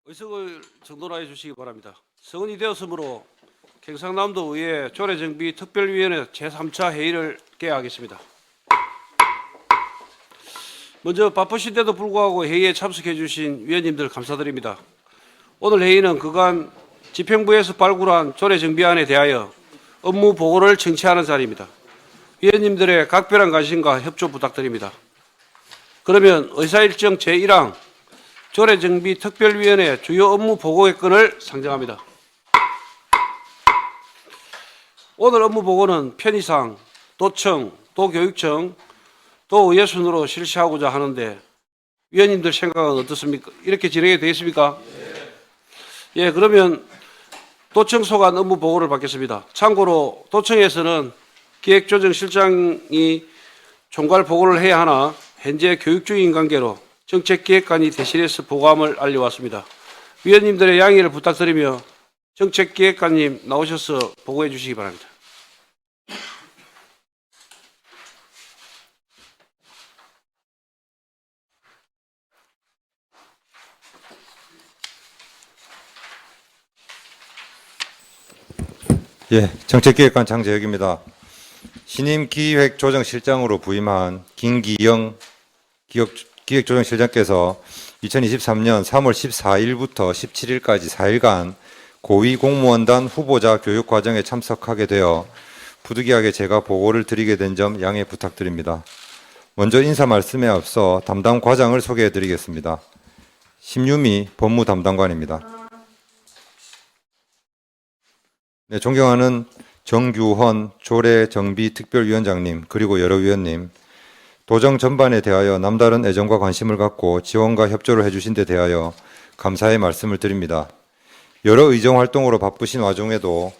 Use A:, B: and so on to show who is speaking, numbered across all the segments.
A: 의석을 정돈하여 주시기 바랍니다. 성은이 되었으므로 경상남도 의회 조례정비 특별위원회 제3차 회의를 개하겠습니다. 먼저 바쁘신데도 불구하고 회의에 참석해 주신 위원님들 감사드립니다. 오늘 회의는 그간 집행부에서 발굴한 조례정비안에 대하여 업무 보고를 청취하는 자리입니다. 위원님들의 각별한 관심과 협조 부탁드립니다. 그러면 의사일정 제1항 조례정비 특별위원회 주요 업무 보고의건을 상정합니다. 오늘 업무 보고는 편의상 도청, 도교육청, 도의회 순으로 실시하고자 하는데 위원님들 생각은 어떻습니까? 이렇게 진행이 되겠습니까? 예, 그러면 도청 소관 업무 보고를 받겠습니다. 참고로 도청에서는 기획조정실장이 총괄 보고를 해야 하나 현재 교육 중인 관계로 정책기획관이 대신해서 보고함을 알려왔습니다. 위원님들의 양해를 부탁드리며 정책기획관님 나오셔서 보고해 주시기 바랍니다.
B: 예, 정책기획관 장재혁입니다. 신임 기획조정실장으로 부임한 김기영 기획조정실장께서 2023년 3월 14일부터 17일까지 4일간 고위공무원단 후보자 교육과정에 참석하게 되어 부득이하게 제가 보고를 드리게 된 점 양해 부탁드립니다. 먼저 인사 말씀에 앞서 담당 과장을 소개해 드리겠습니다. 심유미 법무담당관입니다. 네, 존경하는 정규헌 조례정비특별위원장님 그리고 여러 위원님, 도정 전반에 대하여 남다른 애정과 관심을 갖고 지원과 협조를 해주신 데 대하여 감사의 말씀을 드립니다. 여러 의정활동으로 바쁘신 와중에도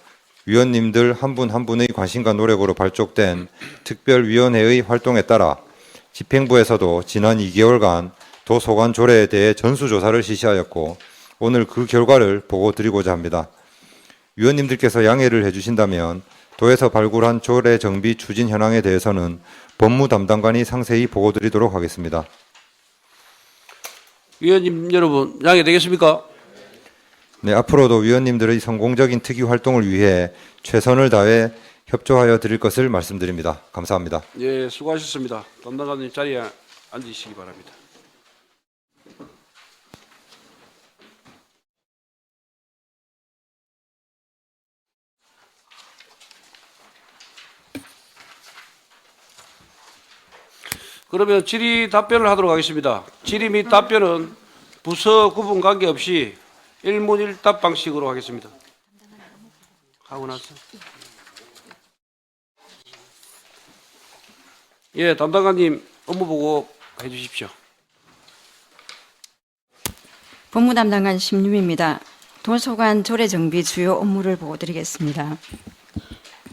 B: 위원님들 한 분 한 분의 관심과 노력으로 발족된 특별위원회의 활동에 따라 집행부에서도 지난 2개월간 도소관 조례에 대해 전수조사를 실시하였고 오늘 그 결과를 보고 드리고자 합니다. 위원님들께서 양해를 해주신다면 도에서 발굴한 조례 정비 추진 현황에 대해서는 법무 담당관이 상세히 보고 드리도록 하겠습니다.
A: 위원님 여러분 양해 되겠습니까?
B: 네, 앞으로도 위원님들의 성공적인 특위 활동을 위해 최선을 다해 협조하여 드릴 것을 말씀드립니다. 감사합니다.
A: 예, 수고하셨습니다. 담당관님 자리에 앉으시기 바랍니다. 그러면 질의 답변을 하도록 하겠습니다. 질의 및 답변은 부서 구분 관계없이 일문일답 방식으로 하겠습니다. 하고 나서. 예, 담당관님 업무 보고 해 주십시오.
C: 법무담당관 심유미입니다. 도서관 조례정비 주요 업무를 보고드리겠습니다.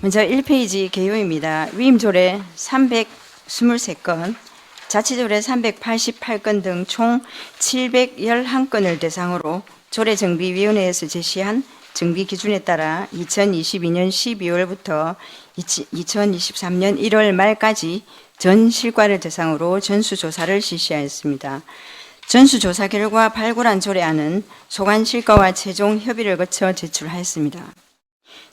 C: 먼저 1페이지 개요입니다. 위임조례 323건, 자치조례 388건 등 총 711건을 대상으로 조례정비위원회에서 제시한 정비 기준에 따라 2022년 12월부터 2023년 1월 말까지 전 실과를 대상으로 전수조사를 실시하였습니다. 전수조사 결과 발굴한 조례안은 소관 실과와 최종 협의를 거쳐 제출하였습니다.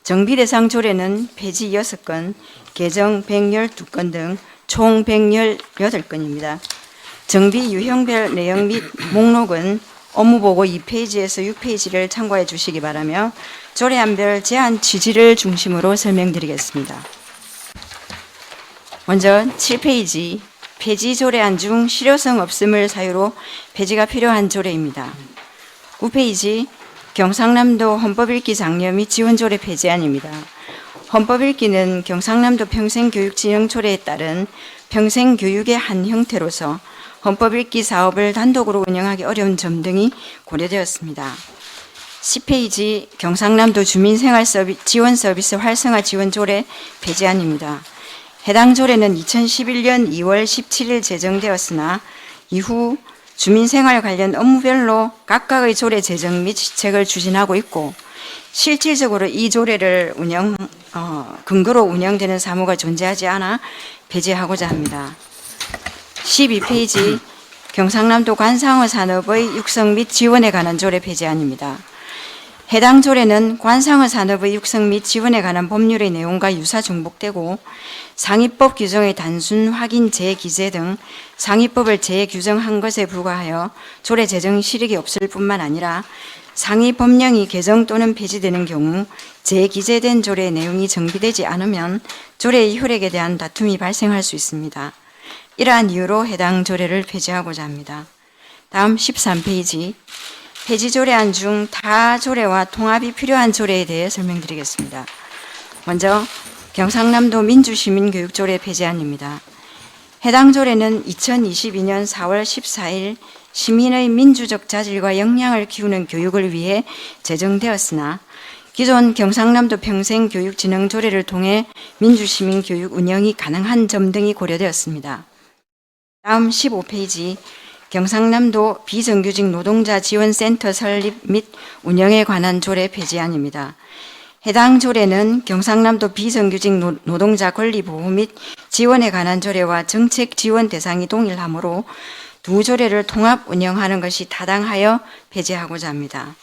C: 정비 대상 조례는 폐지 6건, 개정 112건 등 총 118건입니다. 정비 유형별 내용 및 목록은 업무보고 2페이지에서 6페이지를 참고해 주시기 바라며 조례안별 제한 취지를 중심으로 설명드리겠습니다. 먼저 7페이지 폐지 조례안 중 실효성 없음을 사유로 폐지가 필요한 조례입니다. 9페이지 경상남도 헌법읽기 장려 및 지원 조례 폐지안입니다. 헌법읽기는 경상남도 평생교육진흥조례에 따른 평생교육의 한 형태로서 헌법읽기 사업을 단독으로 운영하기 어려운 점 등이 고려되었습니다. 10페이지 경상남도 주민생활지원서비스 활성화 지원 조례 폐지안입니다. 해당 조례는 2011년 2월 17일 제정되었으나 이후 주민생활 관련 업무별로 각각의 조례 제정 및 시책을 추진하고 있고 실질적으로 이 조례를 근거로 운영되는 사무가 존재하지 않아 폐지하고자 합니다. 12페이지 경상남도 관상어 산업의 육성 및 지원에 관한 조례 폐지안입니다. 해당 조례는 관상어 산업의 육성 및 지원에 관한 법률의 내용과 유사 중복되고 상위법 규정의 단순 확인 재기재 등 상위법을 재규정한 것에 불과하여 조례 제정 실익이 없을 뿐만 아니라 상위 법령이 개정 또는 폐지되는 경우 재기재된 조례의 내용이 정비되지 않으면 조례의 효력에 대한 다툼이 발생할 수 있습니다. 이러한 이유로 해당 조례를 폐지하고자 합니다. 다음 13페이지. 폐지 조례안 중 타 조례와 통합이 필요한 조례에 대해 설명드리겠습니다. 먼저 경상남도 민주시민교육조례 폐지안입니다. 해당 조례는 2022년 4월 14일 시민의 민주적 자질과 역량을 키우는 교육을 위해 제정되었으나 기존 경상남도 평생교육진흥조례를 통해 민주시민교육 운영이 가능한 점 등이 고려되었습니다. 다음 15페이지. 경상남도 비정규직 노동자 지원센터 설립 및 운영에 관한 조례 폐지안입니다. 해당 조례는 경상남도 비정규직 노동자 권리 보호 및 지원에 관한 조례와 정책 지원 대상이 동일하므로 두 조례를 통합 운영하는 것이 타당하여 폐지하고자 합니다.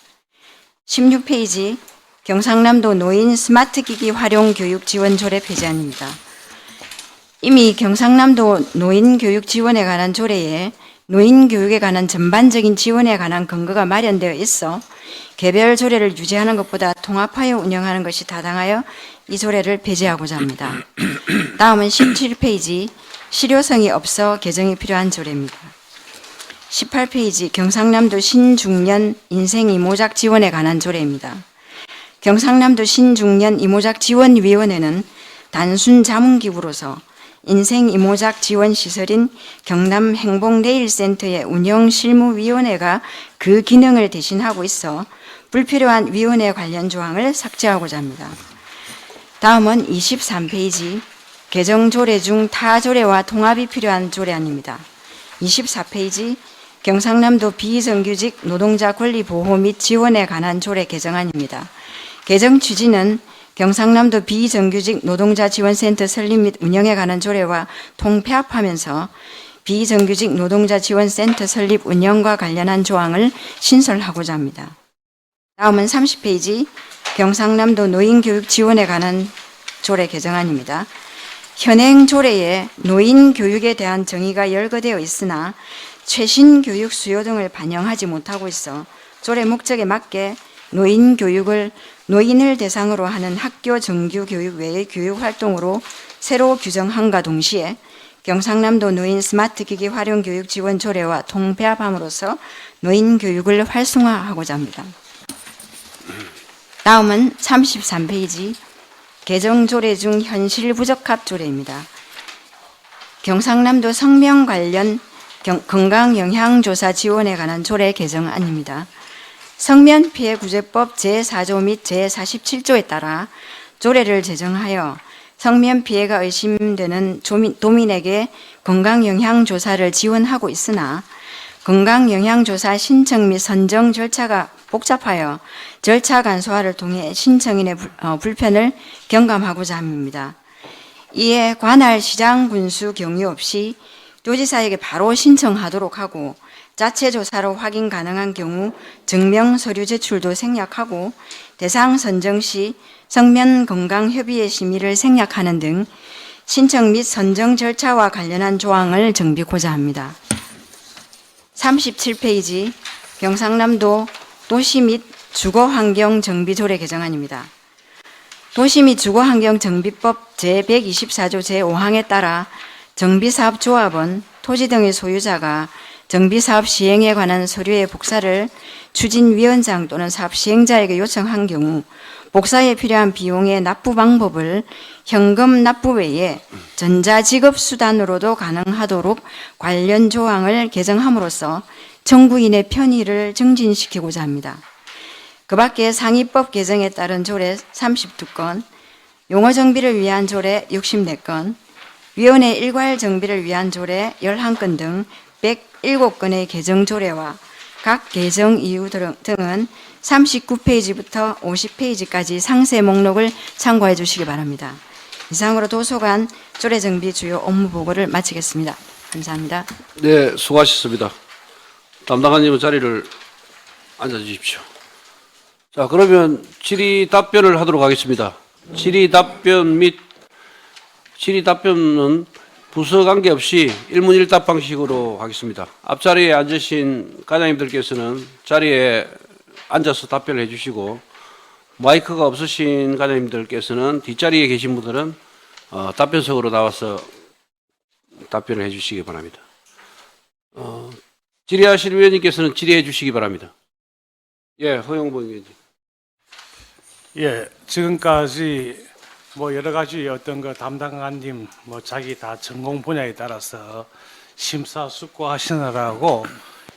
C: 16페이지. 경상남도 노인 스마트기기 활용 교육 지원 조례 폐지안입니다. 이미 경상남도 노인 교육 지원에 관한 조례에 노인 교육에 관한 전반적인 지원에 관한 근거가 마련되어 있어 개별 조례를 유지하는 것보다 통합하여 운영하는 것이 타당하여 이 조례를 폐지하고자 합니다. 다음은 17페이지. 실효성이 없어 개정이 필요한 조례입니다. 18페이지. 경상남도 신중년 인생 이모작 지원에 관한 조례입니다. 경상남도 신중년 이모작 지원위원회는 단순 자문기구로서 인생 이모작 지원 시설인 경남 행복내일센터의 운영 실무위원회가 그 기능을 대신하고 있어 불필요한 위원회 관련 조항을 삭제하고자 합니다. 다음은 23페이지. 개정 조례 중 타 조례와 통합이 필요한 조례안입니다. 24페이지. 경상남도 비정규직 노동자 권리 보호 및 지원에 관한 조례 개정안입니다. 개정 취지는 경상남도 비정규직 노동자 지원센터 설립 및 운영에 관한 조례와 통폐합하면서 비정규직 노동자 지원센터 설립 운영과 관련한 조항을 신설하고자 합니다. 다음은 30페이지. 경상남도 노인교육 지원에 관한 조례 개정안입니다. 현행 조례에 노인 교육에 대한 정의가 열거되어 있으나 최신 교육 수요 등을 반영하지 못하고 있어 조례 목적에 맞게 노인 교육을 노인을 대상으로 하는 학교 정규 교육 외의 교육 활동으로 새로 규정함과 동시에 경상남도 노인 스마트 기기 활용 교육 지원 조례와 통폐합함으로써 노인 교육을 활성화하고자 합니다. 다음은 33페이지. 개정 조례 중 현실 부적합 조례입니다. 경상남도 성명 관련 건강영향조사 지원에 관한 조례 개정안입니다. 성면피해구제법 제4조 및 제47조에 따라 조례를 제정하여 성면피해가 의심되는 도민에게 건강영향조사를 지원하고 있으나 건강영향조사 신청 및 선정 절차가 복잡하여 절차 간소화를 통해 신청인의 불편을 경감하고자 합니다. 이에 관할 시장 군수 경유 없이 도지사에게 바로 신청하도록 하고 자체 조사로 확인 가능한 경우 증명 서류 제출도 생략하고 대상 선정 시 성면 건강 협의회 심의를 생략하는 등 신청 및 선정 절차와 관련한 조항을 정비고자 합니다. 37페이지. 경상남도 도시 및 주거환경 정비 조례 개정안입니다. 도시 및 주거환경정비법 제124조 제5항에 따라 정비사업조합은 토지 등의 소유자가 정비사업 시행에 관한 서류의 복사를 추진위원장 또는 사업 시행자에게 요청한 경우 복사에 필요한 비용의 납부 방법을 현금 납부 외에 전자지급수단으로도 가능하도록 관련 조항을 개정함으로써 청구인의 편의를 증진시키고자 합니다. 그 밖에 상위법 개정에 따른 조례 32건, 용어 정비를 위한 조례 64건, 위원회 일괄 정비를 위한 조례 11건 등 107건의 개정 조례와 각 개정 이유 등은 39페이지부터 50페이지까지 상세 목록을 참고해 주시기 바랍니다. 이상으로 도서관 조례 정비 주요 업무 보고를 마치겠습니다. 감사합니다.
A: 네, 수고하셨습니다. 담당관님은 자리를 앉아 주십시오. 자, 그러면 질의 답변을 하도록 하겠습니다. 질의 답변은 부서 관계없이 일문일답 방식으로 하겠습니다. 앞자리에 앉으신 과장님들께서는 자리에 앉아서 답변을 해주시고, 마이크가 없으신 과장님들께서는 뒷자리에 계신 분들은 답변석으로 나와서 답변을 해주시기 바랍니다. 질의하실 위원님께서는 질의해 주시기 바랍니다. 예, 허영범 위원님.
D: 예, 지금까지 뭐 여러 가지 어떤 그 담당관님 뭐 자기 다 전공 분야에 따라서 심사숙고하시느라고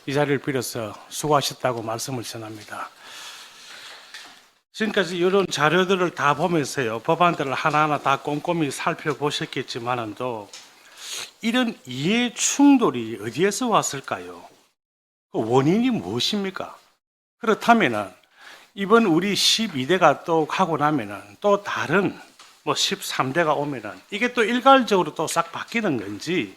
D: 이 자리를 빌어서 수고하셨다고 말씀을 전합니다. 지금까지 이런 자료들을 다 보면서요, 법안들을 하나하나 다 꼼꼼히 살펴보셨겠지만은도 이런 이해 충돌이 어디에서 왔을까요? 그 원인이 무엇입니까? 그렇다면은 이번 우리 12대가 또 하고 나면은 또 다른 뭐 13대가 오면은 이게 또 일괄적으로 또 싹 바뀌는 건지,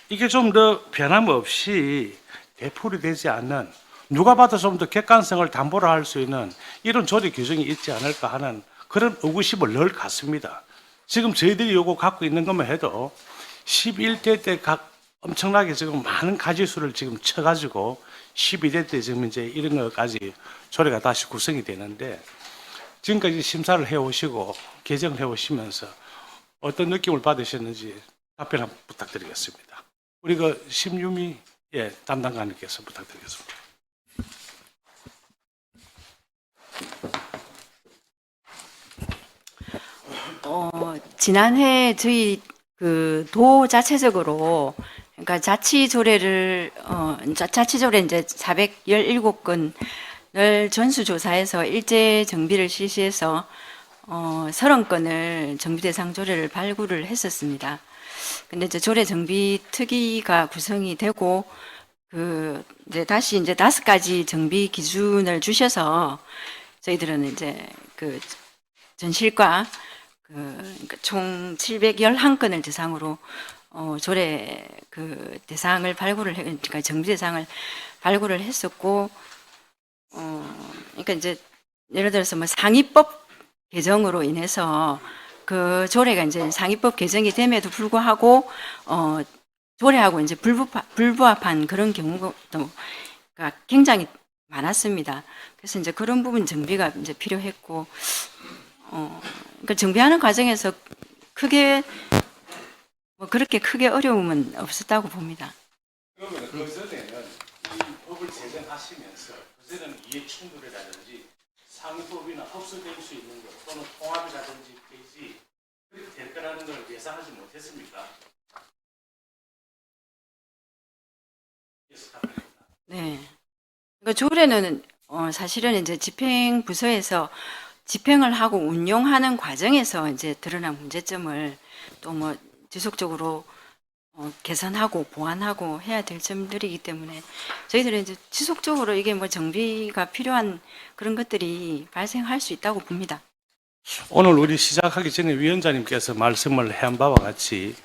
D: 이게 좀 더 변함없이 되풀이되지 않는, 누가 봐도 좀 더 객관성을 담보로 할 수 있는 이런 조례 규정이 있지 않을까 하는 그런 의구심을 늘 갖습니다. 지금 저희들이 요거 갖고 있는 것만 해도 11대 때 엄청나게 지금 많은 가지수를 지금 쳐가지고 12대 때 지금 이제 이런 것까지 조례가 다시 구성이 되는데, 지금까지 심사를 해오시고 개정을 해오시면서 어떤 느낌을 받으셨는지 답변 한번 부탁드리겠습니다. 우리 그 심유미 담당관님께서 부탁드리겠습니다.
C: 지난해 저희 그 도 자체적으로, 그러니까 자치조례를 자치조례 이제 417건을 전수조사해서 일제 정비를 실시해서 30건을 정비 대상 조례를 발굴을 했었습니다. 근데 이제 조례 정비 특위가 구성이 되고 이제 다시 이제 5가지 정비 기준을 주셔서 저희들은 이제 그 전실과 그러니까 총 711건을 대상으로 조례 대상을 발굴을 그러니까 정비 대상을 발굴을 했었고, 그러니까 이제 예를 들어서 뭐 상위법 개정으로 인해서 그 조례가 이제 상위법 개정이 됨에도 불구하고 조례하고 이제 불부합한 그런 경우가 굉장히 많았습니다. 그래서 이제 그런 부분 정비가 이제 필요했고, 그러니까 정비하는 과정에서 그렇게 크게 어려움은 없었다고 봅니다.
D: 그러면 그전에는 이 법을 제정하시면서 그전에는 이해 충돌이라든지 상위법이나 흡수될 수 있는 것 또는 통합이라든지 폐지 그렇게 될 거라는 걸 예상하지 못했습니까?
C: 네. 그러니까 조례는 사실은 이제 집행부서에서 집행을 하고 운용하는 과정에서 이제 드러난 문제점을 또 뭐 지속적으로 개선하고 보완하고 해야 될 점들이기 때문에 저희들은 이제 지속적으로 이게 뭐 정비가 필요한 그런 것들이 발생할 수 있다고 봅니다.
D: 오늘 우리 시작하기 전에 위원장님께서 말씀을 한 바와 같이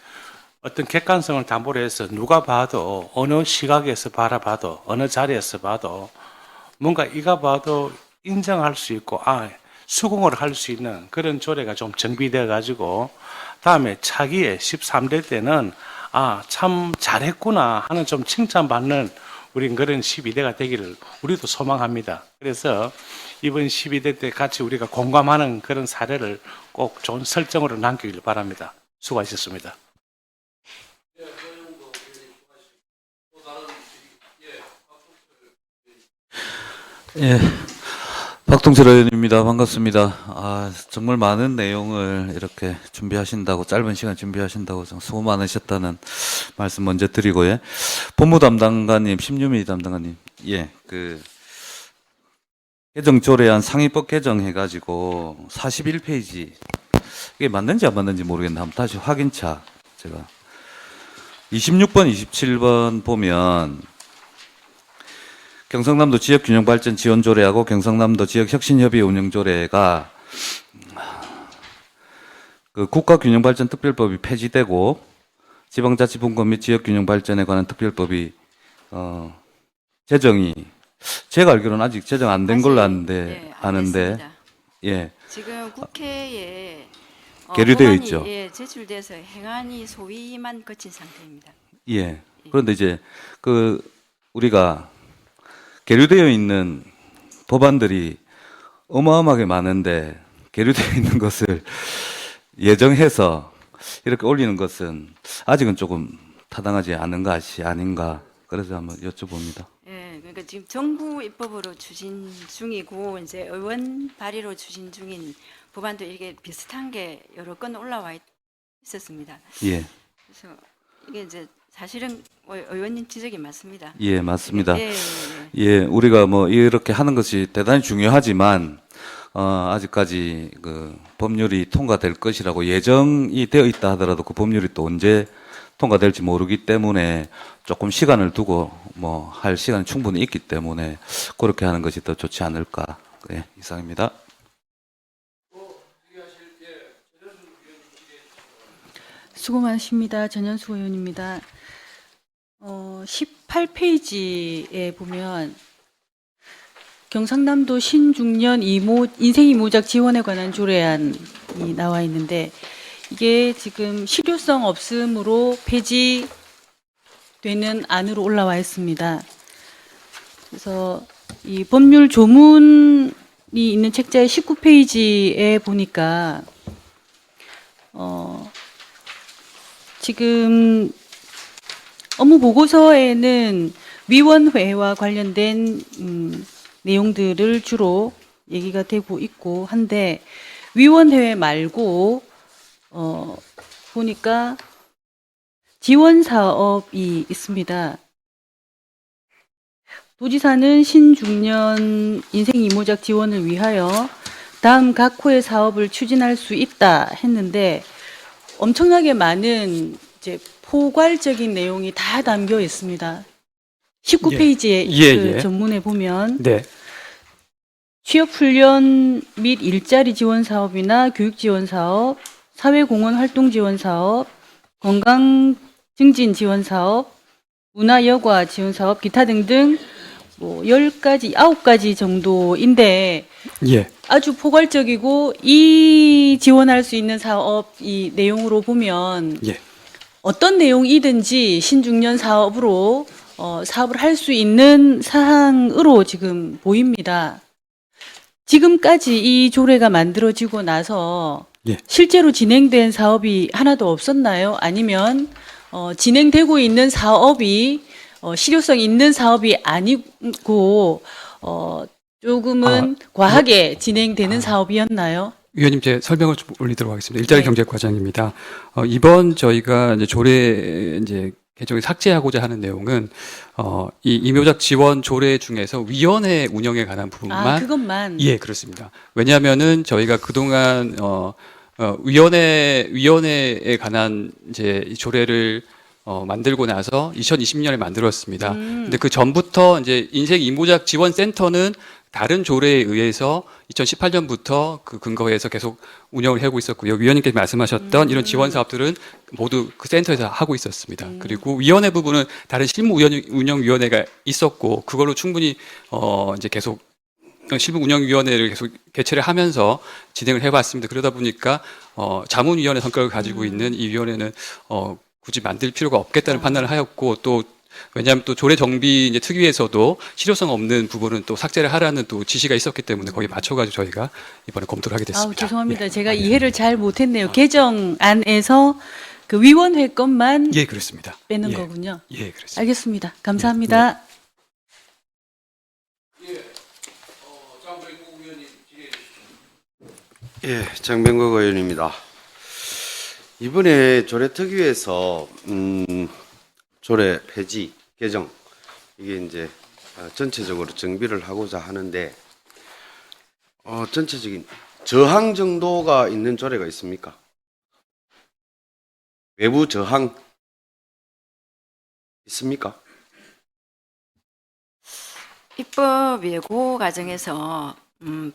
D: 어떤 객관성을 담보로 해서 누가 봐도 어느 시각에서 바라봐도 어느 자리에서 봐도 뭔가 이가 봐도 인정할 수 있고 수긍을 할 수 있는 그런 조례가 좀 정비되어 가지고 다음에 차기에 13대 때는 참 잘했구나 하는 좀 칭찬받는 우린 그런 12대가 되기를 우리도 소망합니다. 그래서 이번 12대 때 같이 우리가 공감하는 그런 사례를 꼭 좋은 설정으로 남기길 바랍니다. 수고하셨습니다.
E: 예, 박동철 의원입니다. 반갑습니다. 정말 많은 내용을 이렇게 준비하신다고, 짧은 시간 준비하신다고 수고 많으셨다는 말씀 먼저 드리고요. 법무 담당관님, 심유미 담당관님, 개정 조례안 상위법 개정해가지고 41페이지, 이게 맞는지 안 맞는지 모르겠는데 한번 다시 확인차 제가 26번, 27번 보면 경상남도 지역균형발전 지원조례하고 경상남도 지역혁신협의회 운영조례가 그 국가균형발전특별법이 폐지되고 지방자치분권 및 지역균형 발전에 관한 특별법이 제정이 제가 알기로는 아직 제정 안 된 걸로
C: 네, 안
E: 아는데
C: 됐습니다.
E: 예.
C: 지금 국회에
E: 계류되어
C: 법안이,
E: 있죠.
C: 예, 제출돼서 행안위 소위만 거친 상태입니다.
E: 예. 그런데 이제 우리가 계류되어 있는 법안들이 어마어마하게 많은데 계류되어 있는 것을 예정해서 이렇게 올리는 것은 아직은 조금 타당하지 않은 것이 아닌가. 그래서 한번 여쭤봅니다.
C: 예, 그러니까 지금 정부 입법으로 추진 중이고 이제 의원 발의로 추진 중인 법안도 이게 비슷한 게 여러 건 올라와 있었습니다.
E: 예.
C: 그래서 이게 이제 사실은 의원님 지적이 맞습니다.
E: 예, 맞습니다.
C: 예, 예,
E: 예, 우리가 뭐 이렇게 하는 것이 대단히 중요하지만 아직까지 그 법률이 통과될 것이라고 예정이 되어 있다 하더라도 그 법률이 또 언제 통과될지 모르기 때문에 조금 시간을 두고 뭐 할 시간이 충분히 있기 때문에 그렇게 하는 것이 더 좋지 않을까. 예, 이상입니다.
F: 수고 많으십니다. 전현수 의원입니다. 18페이지에 보면 경상남도 신중년 인생 이모작 지원에 관한 조례안이 나와 있는데 이게 지금 실효성 없음으로 폐지되는 안으로 올라와 있습니다. 그래서 이 법률 조문이 있는 책자의 19페이지에 보니까 지금 업무 보고서에는 위원회와 관련된 내용들을 주로 얘기가 되고 있고 한데 위원회 말고 보니까 지원 사업이 있습니다. 도지사는 신중년 인생 이모작 지원을 위하여 다음 각 호의 사업을 추진할 수 있다 했는데 엄청나게 많은 이제 포괄적인 내용이 다 담겨 있습니다. 19페이지에 그 전문에 보면
G: 네.
F: 취업훈련 및 일자리 지원 사업이나 교육 지원 사업, 사회공헌 활동 지원 사업, 건강 증진 지원 사업, 문화 여가 지원 사업, 기타 등등 뭐 10가지, 9가지 정도인데
G: 예.
F: 아주 포괄적이고 이 지원할 수 있는 사업 이 내용으로 보면
G: 예.
F: 어떤 내용이든지 신중년 사업으로 사업을 할 수 있는 사항으로 지금 보입니다. 지금까지 이 조례가 만들어지고 나서
G: 예.
F: 실제로 진행된 사업이 하나도 없었나요? 아니면 진행되고 있는 사업이 실효성 있는 사업이 아니고 조금은 과하게 진행되는 사업이었나요?
G: 위원님, 제 설명을 좀 올리도록 하겠습니다. 일자리
F: 네.
G: 경제과장입니다. 이번 저희가 이제 조례 이제 개정을 삭제하고자 하는 내용은 이 임요작 지원 조례 중에서 위원회 운영에 관한 부분만
F: 그것만.
G: 예, 그렇습니다. 왜냐하면은 저희가 그동안 위원회에 관한 이제 이 조례를 만들고 나서 2020년에 만들었습니다. 근데 그 전부터 이제 인생 이모작 지원 센터는 다른 조례에 의해서 2018년부터 그 근거에서 계속 운영을 하고 있었고요. 위원님께서 말씀하셨던 이런 지원 사업들은 모두 그 센터에서 하고 있었습니다. 그리고 위원회 부분은 다른 실무 운영위원회가 있었고 그걸로 충분히 이제 계속 실무 운영위원회를 계속 개최를 하면서 진행을 해왔습니다. 그러다 보니까 자문위원회 성격을 가지고 있는 이 위원회는 굳이 만들 필요가 없겠다는 판단을 하였고 또 왜냐하면 또 조례 정비 이제 특위에서도 실효성 없는 부분은 또 삭제를 하라는 또 지시가 있었기 때문에 거기에 맞춰가지고 저희가 이번에 검토를 하게 됐습니다.
F: 죄송합니다.
G: 예.
F: 제가 이해를 잘 못했네요. 개정안에서 그 위원회 것만
G: 예, 그렇습니다.
F: 빼는
G: 예.
F: 거군요.
G: 예, 그렇습니다.
F: 알겠습니다. 감사합니다.
H: 예, 장병국 의원입니다. 이번에 조례특위에서 조례 폐지 개정 이게 이제 전체적으로 정비를 하고자 하는데 전체적인 저항 정도가 있는 조례가 있습니까? 외부 저항 있습니까?
C: 입법 예고 과정에서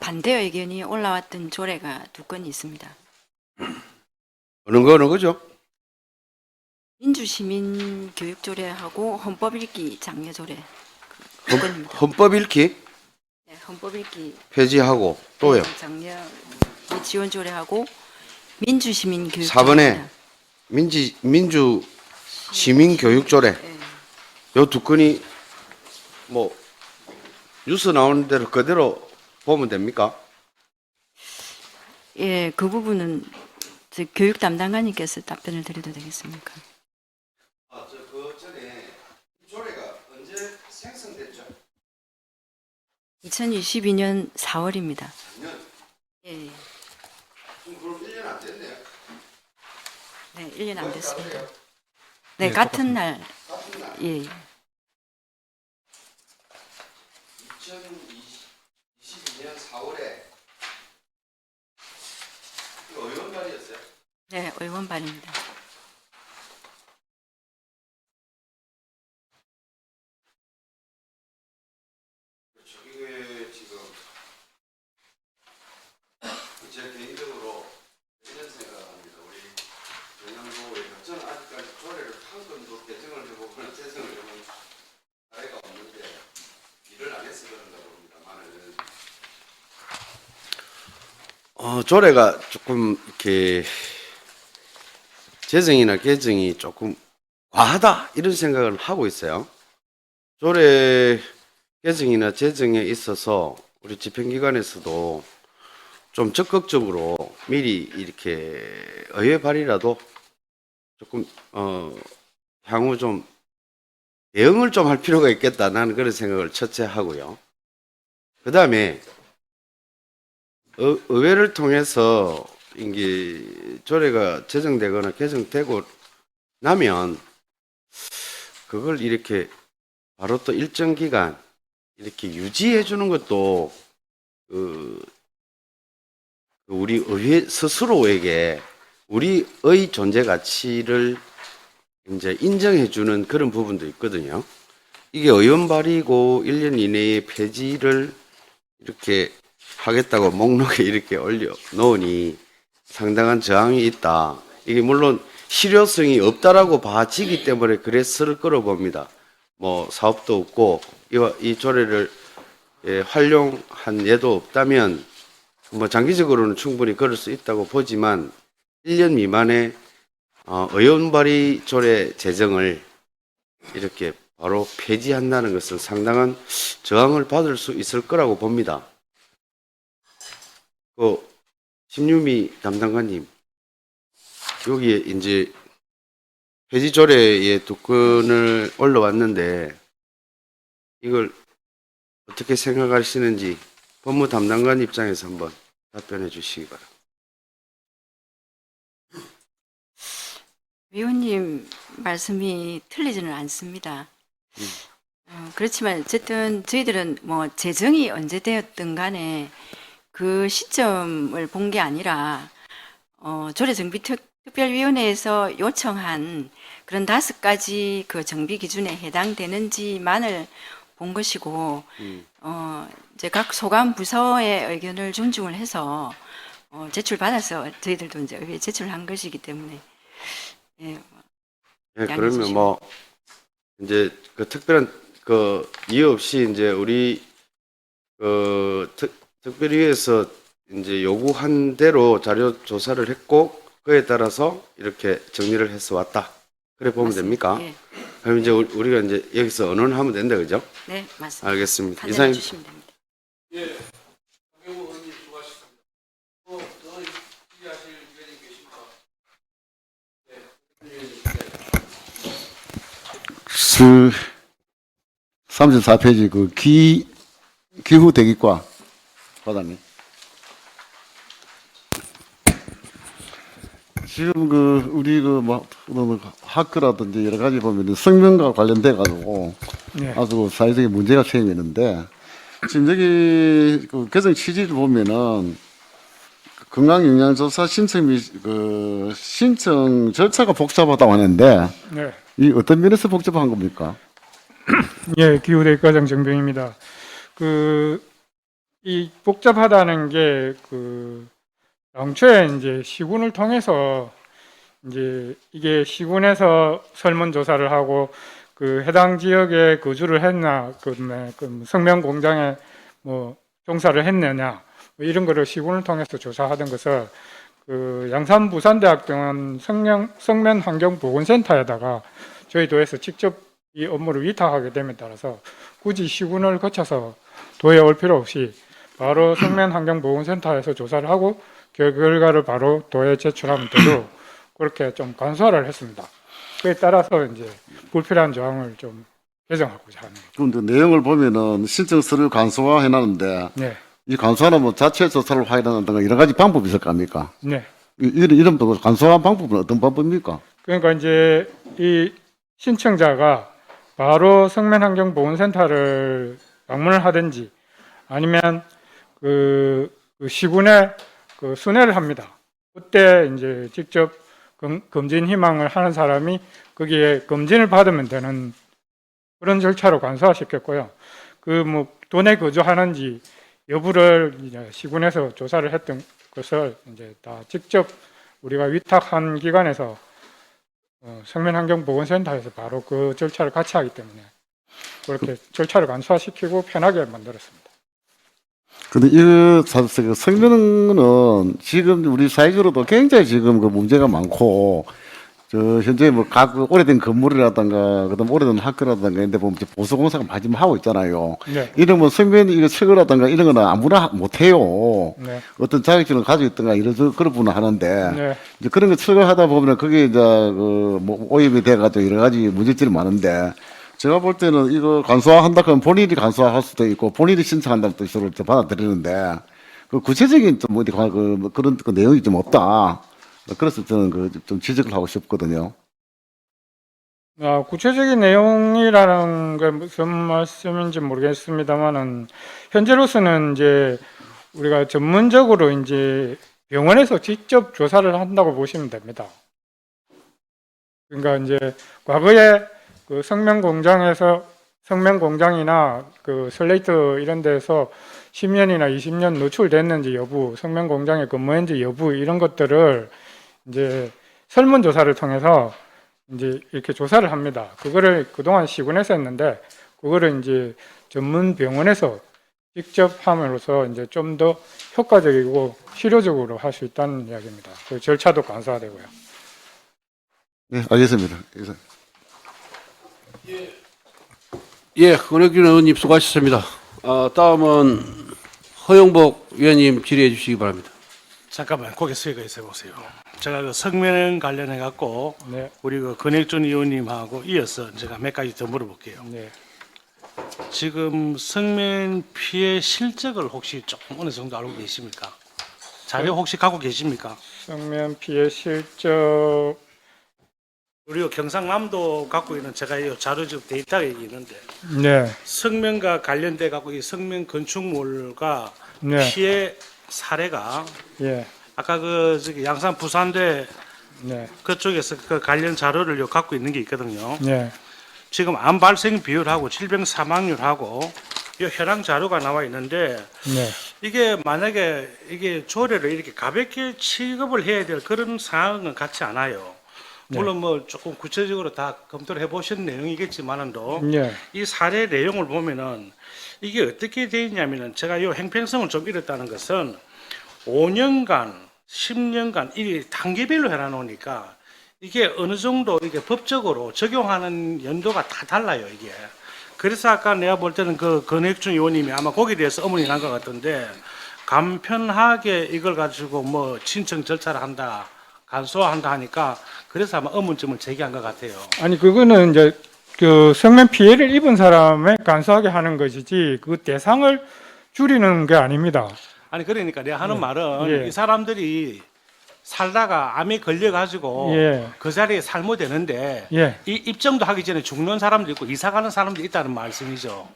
C: 반대 의견이 올라왔던 조례가 2건이 있습니다.
H: 어느 거죠?
C: 민주시민교육조례하고 헌법 읽기 장려조례 그 건입니다.
H: 헌법 읽기
C: 네, 헌법 읽기
H: 폐지하고 또요.
C: 장려 및 지원조례하고 민주시민교육
H: 4번에 민주 시민 교육 조례.
C: 네.
H: 요 두 건이 뭐 뉴스 나오는 대로 그대로 보면 됩니까?
C: 예, 그 부분은 저 교육 담당관님께서 답변을 드려도 되겠습니까?
H: 그 전에 조례가 언제 생성됐죠?
C: 2022년 4월입니다.
H: 작년.
C: 예, 예.
H: 그럼 1년 안 됐네요.
C: 네, 1년 안 됐습니다. 네, 같은 날. 예.
H: 2022년 4월에 이거 의원발이었어요.
C: 네, 의원반입니다.
H: 그렇죠. 이게 지금 제 개인적으로 이런 생각합니다. 우리 영양부에서 저는 아직까지 조례를 한 건도 개정을 해보거나 재정을 해본 사례가 없는데 일을 안 해서 그런가 봅니다만은 조례가 조금 이렇게 재정이나 개정이 조금 과하다 이런 생각을 하고 있어요. 조례 개정이나 재정에 있어서 우리 집행기관에서도 좀 적극적으로 미리 이렇게 의회 발의라도 조금 향후 좀 대응을 좀 할 필요가 있겠다 나는 그런 생각을 첫째 하고요. 그 다음에 의회를 통해서 이게 조례가 제정되거나 개정되고 나면 그걸 이렇게 바로 또 일정 기간 이렇게 유지해 주는 것도 우리 의회 스스로에게 우리의 존재 가치를 이제 인정해 주는 그런 부분도 있거든요. 이게 의원 발의고 1년 이내에 폐지를 이렇게 하겠다고 목록에 이렇게 올려 놓으니 상당한 저항이 있다. 이게 물론 실효성이 없다라고 봐지기 때문에 그랬을 거로 봅니다. 뭐 사업도 없고 이 조례를 활용한 예도 없다면 뭐 장기적으로는 충분히 그럴 수 있다고 보지만 1년 미만의 의원 발의 조례 제정을 이렇게 바로 폐지한다는 것은 상당한 저항을 받을 수 있을 거라고 봅니다. 심유미 담당관님, 여기에 이제 폐지 조례에 두 건을 올라왔는데 이걸 어떻게 생각하시는지 법무 담당관 입장에서 한번 답변해 주시기 바랍니다.
C: 위원님 말씀이 틀리지는 않습니다. 그렇지만 어쨌든 저희들은 뭐 재정이 언제 되었든 간에 그 시점을 본 게 아니라 조례정비특별위원회에서 요청한 그런 5가지 그 정비 기준에 해당되는지만을 본 것이고 이제 각 소관 부서의 의견을 존중을 해서 제출받아서 저희들도 이제 의회에 제출한 것이기 때문에 예,
H: 그러면 뭐 이제 그 특별한 그 이유 없이 이제 우리 특별위에서 이제 요구한 대로 자료 조사를 했고 그에 따라서 이렇게 정리를 해서 왔다. 그래 보면
C: 맞습니다.
H: 됩니까?
C: 예.
H: 그럼 이제 우리가 이제 여기서 언론하면 된다, 그죠?
C: 네, 맞습니다.
H: 알겠습니다.
C: 판단해
H: 이상입니다.
C: 주시면 됩니다.
A: 예, 강경호 의원님 수고하셨습니다. 더 질의하실 위원님 계십니까? 네.
I: 34페이지 그 기후 대기과 과장님. 지금 우리 학교라든지 여러 가지 보면 성명과 관련돼 가지고 아주 사회적인 문제가 생기는데 지금 여기 그 개정 취지를 보면은 건강영양조사 신청 신청 절차가 복잡하다고 하는데
J: 네,
I: 이 어떤 면에서 복잡한 겁니까?
J: 예, 기후대과장 정병입니다. 이 복잡하다는 게, 당초에 이제 시군을 통해서 이제 이게 시군에서 설문조사를 하고 그 해당 지역에 거주를 했나, 그 성명 공장에 뭐 종사를 했느냐, 뭐 이런 거를 시군을 통해서 조사하던 것을 그 양산 부산대학병원 성면 환경보건센터에다가 저희 도에서 직접 이 업무를 위탁하게 됨에 따라서 굳이 시군을 거쳐서 도에 올 필요 없이 바로 성면 환경보건센터에서 조사를 하고 결과를 바로 도에 제출하면 되도록 그렇게 좀 간소화를 했습니다. 그에 따라서 이제 불필요한 조항을 좀 개정하고자 하는.
I: 그런데 내용을 보면은 신청서를 간소화 해놨는데
J: 네,
I: 이 간소화는 뭐 자체 조사를 확인한다든가 여러 가지 방법이 있을 거 아닙니까?
J: 네.
I: 이런 간소화 방법은 어떤 방법입니까?
J: 그러니까 이제 이 신청자가 바로 성면환경보건센터를 방문을 하든지 아니면 그 시군에 그 순회를 합니다. 그때 이제 직접 검진 희망을 하는 사람이 거기에 검진을 받으면 되는 그런 절차로 간소화시켰고요. 그 뭐 도내 거주하는지 여부를 이제 시군에서 조사를 했던 것을 이제 다 직접 우리가 위탁한 기관에서 성면환경보건센터에서 바로 그 절차를 같이 하기 때문에 그렇게 절차를 간소화시키고 편하게 만들었습니다.
I: 근데 이 성면은 지금 우리 사회적으로도 굉장히 지금 그 문제가 많고, 현재 뭐 각 오래된 건물이라든가, 그다음 오래된 학교라든가 이런 데 보면 이제 보수공사가 많이 하고 있잖아요.
J: 네.
I: 이런 뭐 성면 이거 철거라든가 이런 거는 아무나 못해요.
J: 네.
I: 어떤 자격증을 가지고 있든가 이런 그런 분은 하는데,
J: 네.
I: 이제 그런 거 철거하다 보면 그게 이제 뭐 오염이 돼가지고 여러 가지 문제점이 많은데, 제가 볼 때는 이거 간소화한다 그러면 본인이 간소화할 수도 있고 본인이 신청한다는 뜻으로 받아들이는데 그 구체적인 좀 어디 그런 그 내용이 좀 없다. 그래서 저는 그 좀 지적을 하고 싶거든요.
J: 구체적인 내용이라는 게 무슨 말씀인지 모르겠습니다만은 현재로서는 이제 우리가 전문적으로 이제 병원에서 직접 조사를 한다고 보시면 됩니다. 그러니까 이제 과거에 그 성면공장이나 그 슬레이트 이런 데서 10년이나 20년 노출됐는지 여부, 성면공장에 근무했는지 여부 이런 것들을 이제 설문조사를 통해서 이제 이렇게 조사를 합니다. 그거를 그동안 시군에서 했는데 그거를 이제 전문 병원에서 직접 함으로써 이제 좀 더 효과적이고 실효적으로 할 수 있다는 이야기입니다. 그 절차도 간소화되고요.
I: 네, 알겠습니다. 이상.
A: 예, 권혁균 의원님 수고하셨습니다. 다음은 허영복 위원님 질의해 주시기 바랍니다.
D: 잠깐만 고개 숙여 있어 보세요. 제가 그 성면 관련해 갖고
J: 네,
D: 우리 그 권혁준 의원님하고 이어서 제가 몇 가지 더 물어볼게요.
J: 네.
D: 지금 성면 피해 실적을 혹시 조금 어느 정도 알고 계십니까? 자료 혹시 갖고 계십니까?
J: 성면 피해 실적
D: 우리 경상남도 갖고 있는 제가 이 자료적 데이터가 있는데
J: 네,
D: 성면과 관련돼 갖고 이 성면 건축물과
J: 네,
D: 피해 사례가
J: 예,
D: 아까 그 저기 양산 부산대
J: 네,
D: 그쪽에서 그 관련 자료를 요 갖고 있는 게 있거든요.
J: 네,
D: 지금 암 발생 비율하고 질병 사망률하고 이 혈당 자료가 나와 있는데
J: 네,
D: 이게 만약에 이게 조례를 이렇게 가볍게 취급을 해야 될 그런 상황은 같지 않아요. 물론 뭐 조금 구체적으로 다 검토를 해보신 내용이겠지만은도
J: 네,
D: 이 사례 내용을 보면은 이게 어떻게 되어 있냐면은 제가 이 행평성을 좀 잃었다는 것은 5년간, 10년간 이 단계별로 해놔놓으니까 이게 어느 정도 이게 법적으로 적용하는 연도가 다 달라요, 이게. 그래서 아까 내가 볼 때는 그 권혁준 의원님이 아마 거기에 대해서 어머니 난 것 같던데 간편하게 이걸 가지고 뭐 신청 절차를 한다, 간소화한다 하니까 그래서 아마 의문점을 제기한 것 같아요.
J: 아니 그거는 이제 그 성면 피해를 입은 사람에 간소하게 하는 것이지 그 대상을 줄이는 게 아닙니다.
D: 아니 그러니까 내가 하는 말은
J: 예.
D: 이 사람들이 살다가 암에 걸려가지고
J: 예.
D: 그 자리에 살모 되는데
J: 예.
D: 이 입정도 하기 전에 죽는 사람도 있고 이사 가는 사람도 있다는 말씀이죠.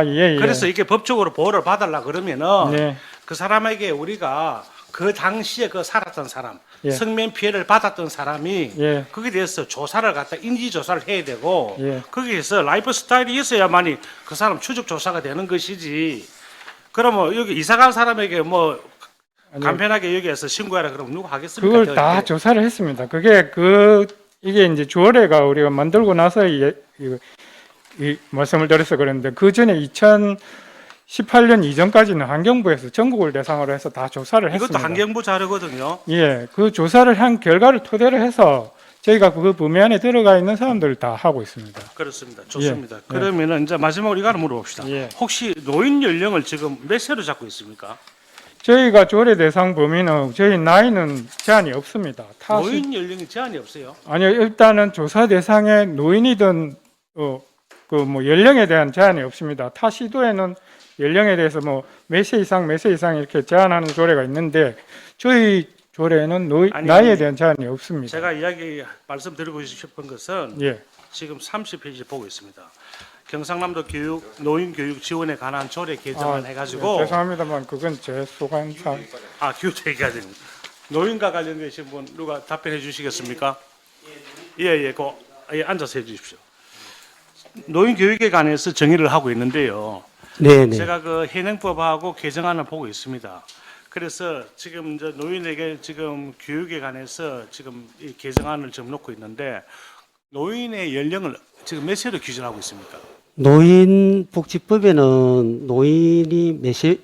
J: 예, 예.
D: 그래서 이게 법적으로 보호를 받으려 그러면은
J: 네.
D: 그 사람에게 우리가 그 당시에 그 살았던 사람,
J: 예.
D: 성면 피해를 받았던 사람이
J: 예.
D: 거기에 대해서 조사를 갖다 인지 조사를 해야 되고
J: 예.
D: 거기에서 라이프 스타일이 있어야만이 그 사람 추적 조사가 되는 것이지. 그러면 여기 이사 간 사람에게 뭐
J: 아니,
D: 간편하게 여기에서 신고해라 그러면 누가 하겠습니까?
J: 그걸 다 조사를 했습니다. 그게 이게 이제 조례가 우리가 만들고 나서 이 말씀을 드려서 그랬는데 그 전에 2018년 이전까지는 환경부에서 전국을 대상으로 해서 다 조사를
D: 이것도
J: 했습니다.
D: 환경부 자료거든요.
J: 예, 그 조사를 한 결과를 토대로 해서 저희가 그 범위 안에 들어가 있는 사람들을 다 하고 있습니다.
D: 그렇습니다. 좋습니다.
J: 예.
D: 그러면은 이제 마지막으로 이거 하나 물어봅시다.
J: 예.
D: 혹시 노인 연령을 지금 몇 세로 잡고 있습니까?
J: 저희가 조례 대상 범위는 저희 나이는 제한이 없습니다.
D: 노인 연령이 제한이 없어요.
J: 아니요, 일단은 조사 대상에 노인이든 그 뭐 연령에 대한 제한이 없습니다. 타 시도에는 연령에 대해서 뭐 몇 세 이상 이렇게 제한하는 조례가 있는데 저희 조례에는 나이에 대한 제한이 없습니다.
D: 제가 말씀드리고 싶은 것은
J: 예,
D: 지금 30페이지 보고 있습니다. 경상남도 노인 교육 지원에 관한 조례 개정안 해가지고
J: 죄송합니다만 그건 제 소관상.
D: 교육 얘기가 됩니다. 노인과 관련되신 분 누가 답변해 주시겠습니까? 예, 앉아서 해 주십시오. 노인 교육에 관해서 정의를 하고 있는데요.
K: 네네.
D: 제가 그 현행법하고 개정안을 보고 있습니다. 그래서 지금 이제 노인에게 지금 교육에 관해서 지금 이 개정안을 지금 놓고 있는데 노인의 연령을 지금 몇 세로 규정하고 있습니까?
K: 노인복지법에는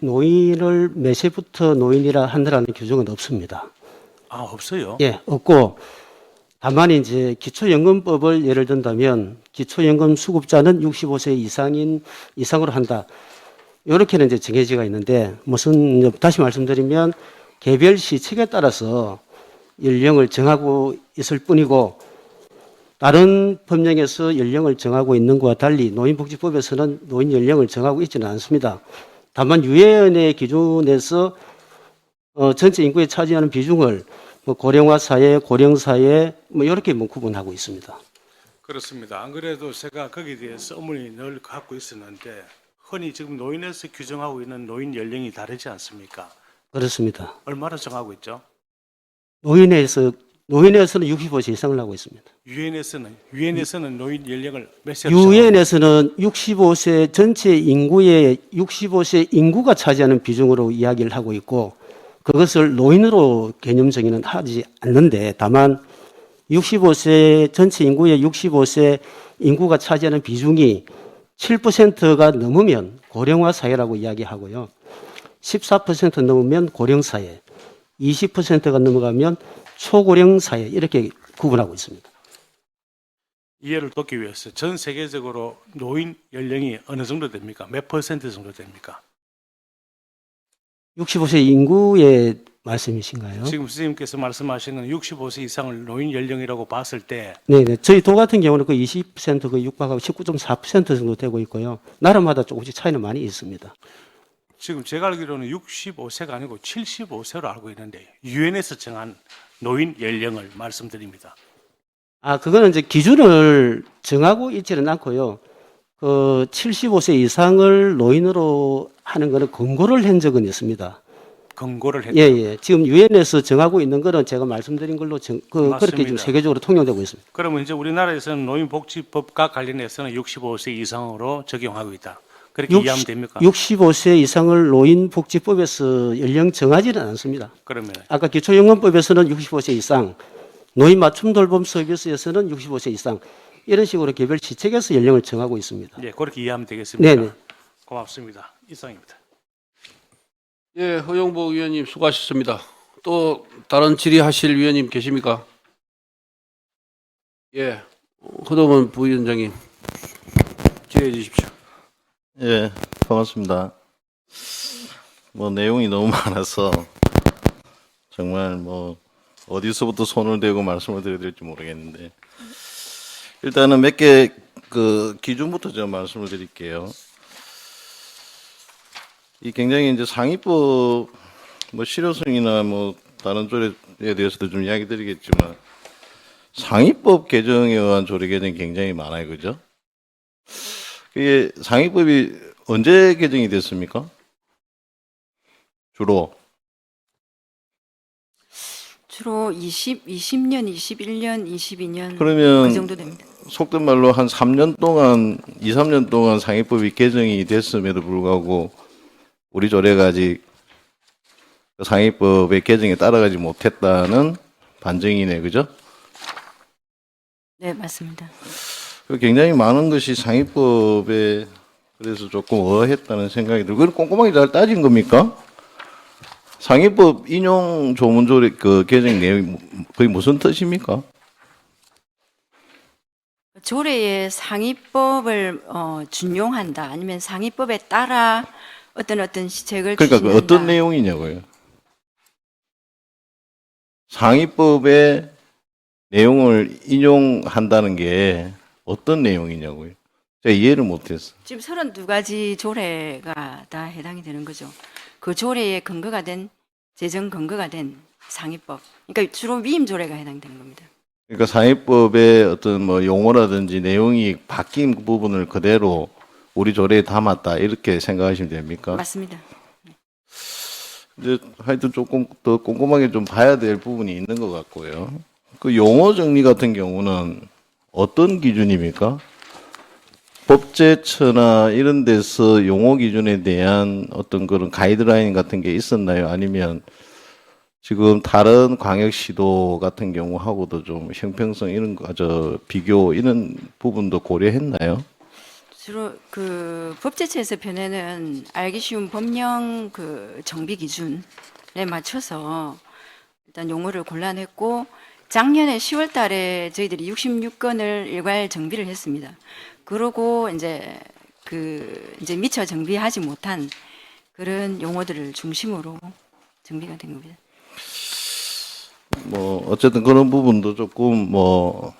K: 노인을 몇 세부터 노인이라 한다라는 규정은 없습니다.
D: 없어요.
K: 예, 없고 다만 이제 기초연금법을 예를 든다면 기초연금 수급자는 65세 이상으로 한다. 이렇게는 이제 정해지가 있는데 무슨 다시 말씀드리면 개별 시책에 따라서 연령을 정하고 있을 뿐이고 다른 법령에서 연령을 정하고 있는 것과 달리 노인복지법에서는 노인 연령을 정하고 있지는 않습니다. 다만 유엔의 기준에서 전체 인구에 차지하는 비중을 뭐 고령화 사회, 고령 사회 뭐 이렇게 뭐 구분하고 있습니다.
D: 그렇습니다. 안 그래도 제가 거기에 대해서 의문이 늘 갖고 있었는데 흔히 지금 노인에서 규정하고 있는 노인 연령이 다르지 않습니까?
K: 그렇습니다.
D: 얼마나 정하고 있죠?
K: 노인에서는 65세 이상을 하고 있습니다.
D: 유엔에서는 노인 연령을 몇 세로 정하고
K: 유엔에서는 65세 전체 인구의 65세 인구가 차지하는 비중으로 이야기를 하고 있고 그것을 노인으로 개념 정의는 하지 않는데 다만 65세 전체 인구의 65세 인구가 차지하는 비중이 7%가 넘으면 고령화 사회라고 이야기하고요. 14% 넘으면 고령 사회, 20%가 넘어가면 초고령 사회 이렇게 구분하고 있습니다.
D: 이해를 돕기 위해서 전 세계적으로 노인 연령이 어느 정도 됩니까? 몇 퍼센트 정도 됩니까?
K: 65세 인구의 말씀이신가요?
D: 지금 선생님께서 말씀하시는 65세 이상을 노인 연령이라고 봤을 때
K: 네네. 저희 도 같은 경우는 그 20% 그 육박하고 19.4% 정도 되고 있고요. 나라마다 조금씩 차이는 많이 있습니다.
D: 지금 제가 알기로는 65세가 아니고 75세로 알고 있는데 유엔에서 정한 노인 연령을 말씀드립니다.
K: 그거는 이제 기준을 정하고 있지는 않고요. 그 75세 이상을 노인으로 하는 거는 권고를 한 적은 있습니다.
D: 권고를 했다.
K: 예. 지금 유엔에서 정하고 있는 거는 제가 말씀드린 걸로 그렇게 지금 세계적으로 통용되고 있습니다.
D: 그러면 이제 우리나라에서는 노인복지법과 관련해서는 65세 이상으로 적용하고 있다. 그렇게 이해하면 됩니까?
K: 65세 이상을 노인복지법에서 연령 정하지는 않습니다.
D: 그러면
K: 아까 기초연금법에서는 65세 이상, 노인 맞춤 돌봄 서비스에서는 65세 이상 이런 식으로 개별 시책에서 연령을 정하고 있습니다.
D: 예, 그렇게 이해하면 되겠습니다.
K: 네네.
D: 고맙습니다. 이상입니다.
A: 예, 허용복 위원님 수고하셨습니다. 또 다른 질의하실 위원님 계십니까? 예, 허동원 부위원장님 질의해 주십시오.
L: 예, 반갑습니다. 뭐 내용이 너무 많아서 정말 뭐 어디서부터 손을 대고 말씀을 드려야 될지 모르겠는데 일단은 몇 개 그 기준부터 제가 말씀을 드릴게요. 이 굉장히 이제 상위법 뭐 실효성이나 뭐 다른 조례에 대해서도 좀 이야기 드리겠지만 상위법 개정에 의한 조례 개정이 굉장히 많아요, 그죠? 이게 상위법이 언제 개정이 됐습니까? 주로
C: 20년, 21년, 22년
L: 그러면
C: 그 정도 됩니다.
L: 속된 말로 한 3년 동안, 2, 3년 동안 상위법이 개정이 됐음에도 불구하고 우리 조례가 아직 그 상위법의 개정에 따라가지 못했다는 반증이네, 그죠?
C: 네, 맞습니다.
L: 굉장히 많은 것이 상위법에 그래서 조금 어했다는 생각이 들고, 그걸 꼼꼼하게 잘 따진 겁니까? 상위법 인용 조문조례 그 개정 내용이 그게 무슨 뜻입니까?
C: 조례의 상위법을 준용한다, 아니면 상위법에 따라 어떤 시책을
L: 그러니까 그
C: 추진한다.
L: 어떤 내용이냐고요. 상위법의 내용을 인용한다는 게 어떤 내용이냐고요. 제가 이해를 못했어.
C: 지금 32가지 조례가 다 해당이 되는 거죠. 그 조례의 근거가 된, 재정 근거가 된 상위법. 그러니까 주로 위임 조례가 해당되는 겁니다.
L: 그러니까 상위법의 어떤 뭐 용어라든지 내용이 바뀐 부분을 그대로 우리 조례에 담았다 이렇게 생각하시면 됩니까?
C: 맞습니다.
L: 이제 하여튼 조금 더 꼼꼼하게 좀 봐야 될 부분이 있는 것 같고요. 그 용어 정리 같은 경우는 어떤 기준입니까? 법제처나 이런 데서 용어 기준에 대한 어떤 그런 가이드라인 같은 게 있었나요? 아니면 지금 다른 광역시도 같은 경우하고도 좀 형평성 이런 거, 비교 이런 부분도 고려했나요?
C: 주로 그 법제처에서 변해는 알기 쉬운 법령 그 정비 기준에 맞춰서 일단 용어를 골라냈고, 작년에 10월 달에 저희들이 66건을 일괄 정비를 했습니다. 그러고 이제 미처 정비하지 못한 그런 용어들을 중심으로 정비가 된 겁니다.
L: 뭐 어쨌든 그런 부분도 조금 뭐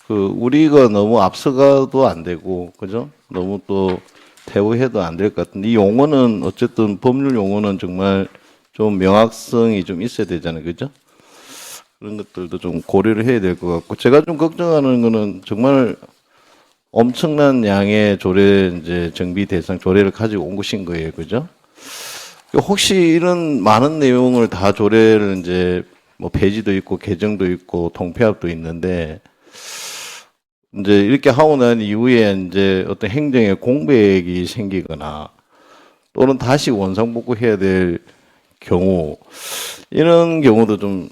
L: 그 우리가 너무 앞서가도 안 되고, 그죠? 너무 또 태우해도 안 될 것 같은데, 이 용어는 어쨌든 법률 용어는 정말 좀 명확성이 좀 있어야 되잖아요, 그죠? 그런 것들도 좀 고려를 해야 될 것 같고, 제가 좀 걱정하는 거는 정말 엄청난 양의 조례 이제 정비 대상 조례를 가지고 온 것인 거예요, 그죠? 혹시 이런 많은 내용을 다 조례를 이제 뭐 폐지도 있고 개정도 있고 통폐합도 있는데, 이제 이렇게 하고 난 이후에 이제 어떤 행정의 공백이 생기거나 또는 다시 원상복구해야 될 경우, 이런 경우도 좀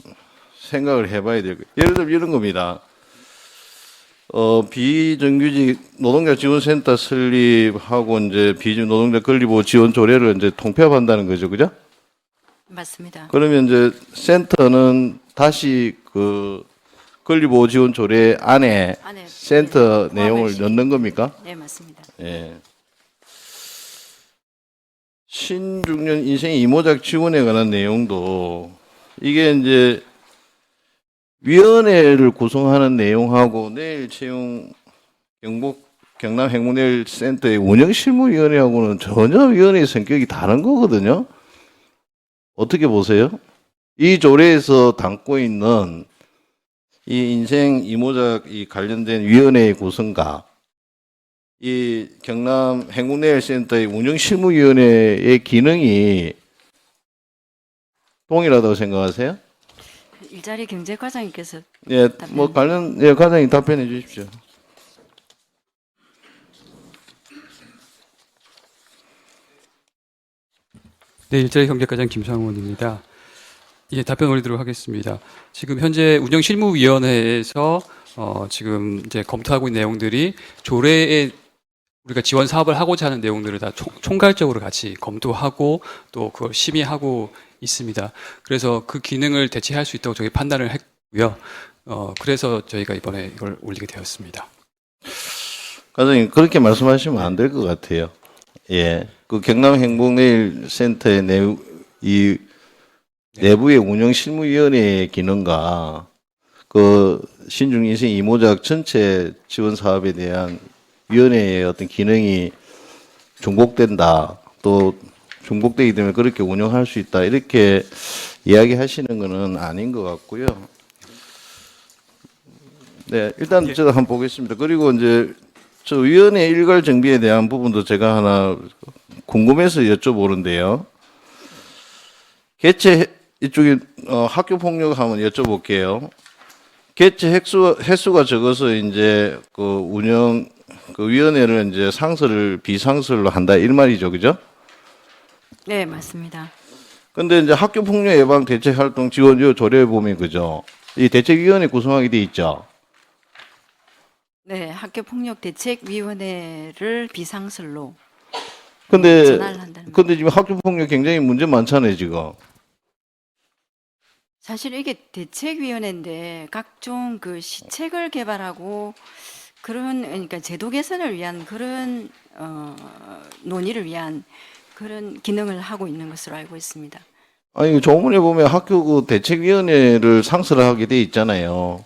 L: 생각을 해봐야 될 거예요. 예를 들면 이런 겁니다. 비정규직 노동자 지원센터 설립하고 이제 비노동자 건립보 지원 조례를 이제 통폐합한다는 거죠, 그죠?
C: 맞습니다.
L: 그러면 이제 센터는 다시 그 건립보 지원 조례 안에 센터 내용을 넣는 겁니까?
C: 네, 맞습니다.
L: 예. 신중년 인생 이모작 지원에 관한 내용도 이게 이제 위원회를 구성하는 내용하고 내일 채용 경남 행문일센터의 운영실무위원회하고는 전혀 위원회의 성격이 다른 거거든요. 어떻게 보세요? 이 조례에서 담고 있는 이 인생 이모작 이 관련된 위원회의 구성과 이 경남 행문일센터의 운영실무위원회의 기능이 동일하다고 생각하세요?
C: 일자리 경제 과장님께서
L: 예, 뭐 관련 과장님 답변해 주십시오.
G: 네, 일자리 경제과장 김상원입니다. 예, 답변 올리도록 하겠습니다. 지금 현재 운영실무위원회에서 지금 이제 검토하고 있는 내용들이 조례에 우리가 지원 사업을 하고자 하는 내용들을 다 총괄적으로 같이 검토하고 또 그걸 심의하고 있습니다. 그래서 그 기능을 대체할 수 있다고 저희 판단을 했고요. 그래서 저희가 이번에 이걸 올리게 되었습니다.
L: 과장님, 그렇게 말씀하시면 안 될 것 같아요. 예. 그 경남 행복내일센터의 이 내부의 운영실무위원회의 기능과 그 신중인생 이모작 전체 지원 사업에 대한 위원회의 어떤 기능이 중복된다. 또 중복되기 때문에 그렇게 운영할 수 있다. 이렇게 이야기하시는 것은 아닌 것 같고요. 네, 일단 제가 한번 보겠습니다. 그리고 이제 저 위원회 일괄 정비에 대한 부분도 제가 하나 궁금해서 여쭤보는데요. 개체 이쪽에 학교 폭력 한번 여쭤볼게요. 개체 횟수가 적어서 이제 그 운영 그 위원회를 이제 상설을 비상설로 한다 이 말이죠, 그죠?
C: 네, 맞습니다.
L: 근데 이제 학교 폭력 예방 대책 활동 지원 조례에 보면 그죠? 이 대책위원회 구성하게 돼 있죠.
C: 네, 학교폭력대책위원회를 비상설로
L: 근데
C: 전환을 한다는 거.
L: 지금 학교 폭력 굉장히 문제 많잖아요, 지금.
C: 사실 이게 대책위원회인데 각종 그 시책을 개발하고 그런 그러니까 제도 개선을 위한 그런 논의를 위한 그런 기능을 하고 있는 것으로 알고 있습니다.
L: 아니, 조문에 보면 학교 그 대책위원회를 상설하게 돼 있잖아요.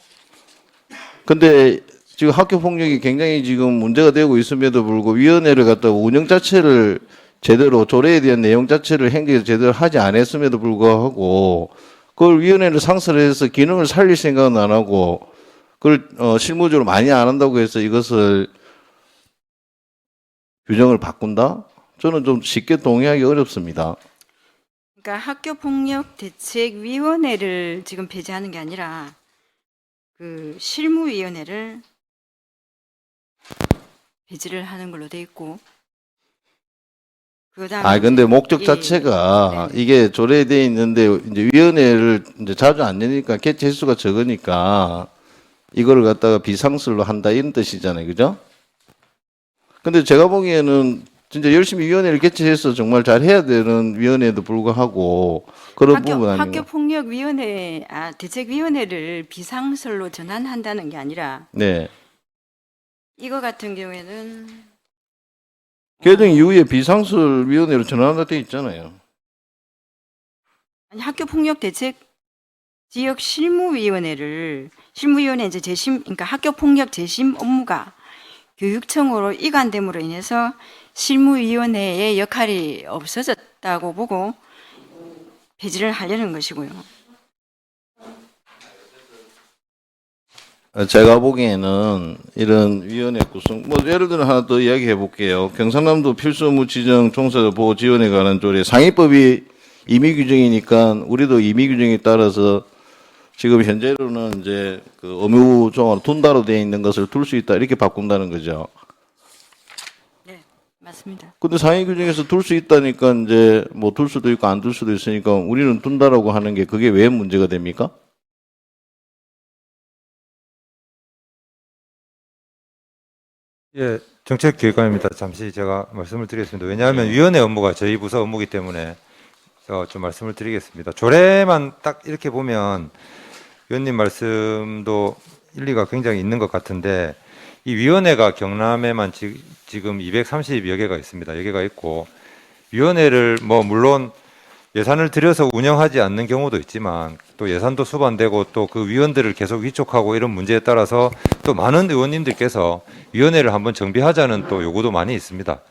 L: 근데 지금 학교 폭력이 굉장히 지금 문제가 되고 있음에도 불구하고 위원회를 갖다가 운영 자체를 제대로 조례에 대한 내용 자체를 행정에서 제대로 하지 않았음에도 불구하고 그걸 위원회를 상설해서 기능을 살릴 생각은 안 하고 그걸 실무적으로 많이 안 한다고 해서 이것을 규정을 바꾼다? 저는 좀 쉽게 동의하기 어렵습니다.
C: 그러니까 학교폭력대책위원회를 지금 폐지하는 게 아니라 그 실무위원회를 폐지를 하는 걸로 돼 있고 그다음에
L: 근데 목적
C: 예,
L: 자체가
C: 네.
L: 이게 조례에 돼 있는데 이제 위원회를 이제 자주 안 여니까 개최 횟수가 적으니까 이거를 갖다가 비상설로 한다 이런 뜻이잖아요. 그죠? 근데 제가 보기에는 진짜 열심히 위원회를 개최해서 정말 잘 해야 되는 위원회에도 불구하고 그런 부분 아닌가?
C: 학교폭력위원회 대책위원회를 비상설로 전환한다는 게 아니라
L: 네.
C: 이거 같은 경우에는
L: 개정 이후에 비상설 위원회로 전환한다 돼 있잖아요.
C: 아니, 학교폭력대책 지역 실무위원회 이제 그러니까 학교폭력 재심 업무가 교육청으로 이관됨으로 인해서 실무위원회의 역할이 없어졌다고 보고 폐지를 하려는 것이고요.
L: 제가 보기에는 이런 위원회 구성, 예를 들어 하나 더 이야기해 볼게요. 경상남도 필수 업무 지정 종사자 보호 지원에 관한 조례 상위법이 임의 규정이니까 우리도 임의 규정에 따라서 지금 현재로는 이제 그 의무 조항으로 둔다로 되어 있는 것을 둘 수 있다 이렇게 바꾼다는 거죠.
C: 네, 맞습니다.
L: 근데 상위 규정에서 둘 수 있다니까 이제 뭐 둘 수도 있고 안 둘 수도 있으니까 우리는 둔다라고 하는 게 그게 왜 문제가 됩니까?
B: 예, 정책기획관입니다. 잠시 제가 말씀을 드리겠습니다. 왜냐하면 위원회 업무가 저희 부서 업무이기 때문에 좀 말씀을 드리겠습니다. 조례만 딱 이렇게 보면 위원님 말씀도 일리가 굉장히 있는 것 같은데 이 위원회가 경남에만 지금 230여 개가 있습니다. 여개가 있고 위원회를 뭐 물론 예산을 들여서 운영하지 않는 경우도 있지만 또 예산도 수반되고 또 그 위원들을 계속 위촉하고 이런 문제에 따라서 또 많은 의원님들께서 위원회를 한번 정비하자는 또 요구도 많이 있습니다.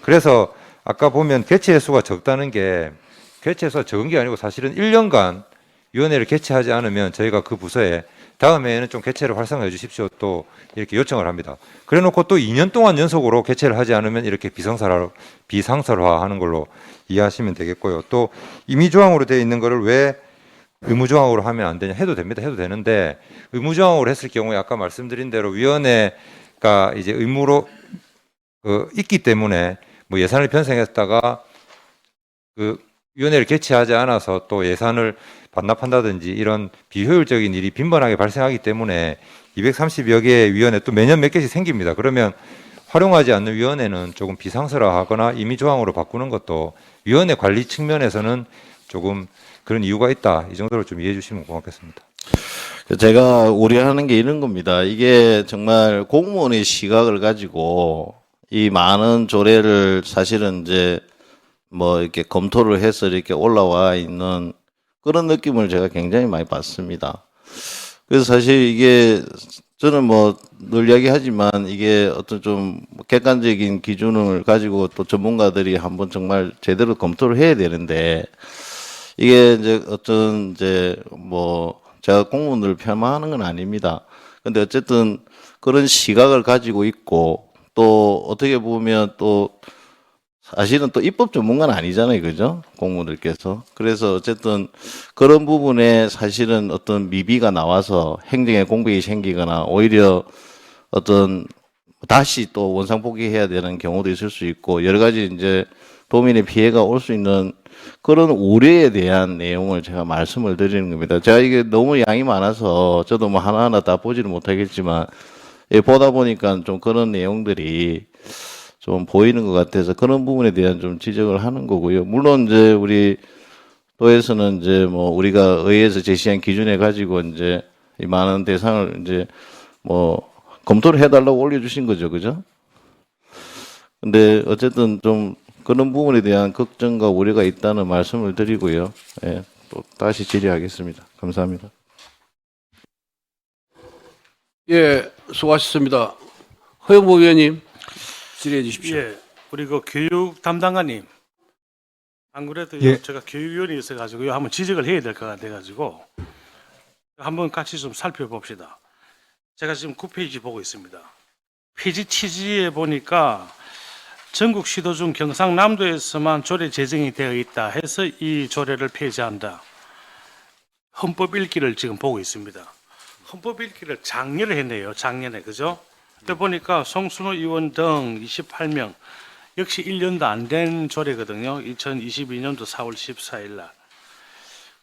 B: 그래서 아까 보면 개최 횟수가 적다는 게 개최 횟수가 적은 게 아니고 사실은 1년간 위원회를 개최하지 않으면 저희가 그 부서에 다음에는 좀 개최를 활성화해 주십시오 또 이렇게 요청을 합니다. 그래 놓고 또 2년 동안 연속으로 개최를 하지 않으면 이렇게 비상설화하는 걸로 이해하시면 되겠고요. 또 임의조항으로 되어 있는 거를 왜 의무조항으로 하면 안 되냐 해도 됩니다. 해도 되는데 의무조항으로 했을 경우에 아까 말씀드린 대로 위원회가 이제 의무로 있기 때문에 뭐 예산을 편성했다가 그 위원회를 개최하지 않아서 또 예산을 반납한다든지 이런 비효율적인 일이 빈번하게 발생하기 때문에 230여 개의 위원회 또 매년 몇 개씩 생깁니다. 그러면 활용하지 않는 위원회는 조금 비상설화하거나 임의조항으로 바꾸는 것도 위원회 관리 측면에서는 조금 그런 이유가 있다. 이 정도로 좀 이해해 주시면 고맙겠습니다.
L: 제가 우려하는 게 이런 겁니다. 이게 정말 공무원의 시각을 가지고 이 많은 조례를 사실은 이제 뭐 이렇게 검토를 해서 이렇게 올라와 있는 그런 느낌을 제가 굉장히 많이 받습니다. 그래서 사실 이게 저는 뭐 늘 이야기하지만 이게 어떤 좀 객관적인 기준을 가지고 또 전문가들이 한번 정말 제대로 검토를 해야 되는데 이게 이제 어떤 이제 뭐 제가 공무원들을 폄하하는 건 아닙니다. 근데 어쨌든 그런 시각을 가지고 있고 또 어떻게 보면 또 사실은 또 입법 전문가는 아니잖아요. 그죠? 공무원들께서. 그래서 어쨌든 그런 부분에 사실은 어떤 미비가 나와서 행정에 공백이 생기거나 오히려 어떤 다시 또 원상복귀해야 되는 경우도 있을 수 있고 여러 가지 이제 도민의 피해가 올 수 있는 그런 우려에 대한 내용을 제가 말씀을 드리는 겁니다. 제가 이게 너무 양이 많아서 저도 뭐 하나하나 다 보지를 못하겠지만 예, 보다 보니까 좀 그런 내용들이 좀 보이는 것 같아서 그런 부분에 대한 좀 지적을 하는 거고요. 물론 이제 우리 도에서는 이제 뭐 우리가 의회에서 제시한 기준에 가지고 이제 이 많은 대상을 이제 뭐 검토를 해달라고 올려주신 거죠, 그죠? 근데 어쨌든 좀 그런 부분에 대한 걱정과 우려가 있다는 말씀을 드리고요. 예, 또 다시 질의하겠습니다. 감사합니다.
A: 예, 수고하셨습니다. 허영보 의원님 질의해 주십시오.
D: 예, 우리 그 교육 담당관님, 안 그래도
M: 예.
D: 제가 교육위원회 있어가지고 한번 지적을 해야 될 것 같아가지고 한번 같이 좀 살펴봅시다. 제가 지금 9페이지 보고 있습니다. 페이지 취지에 보니까 전국 시도 중 경상남도에서만 조례 제정이 되어 있다 해서 이 조례를 폐지한다. 헌법 읽기를 지금 보고 있습니다. 헌법 읽기를 작년에 했네요. 작년에, 그죠? 그때 보니까 송순호 의원 등 28명, 역시 1년도 안 된 조례거든요. 2022년도 4월 14일 날.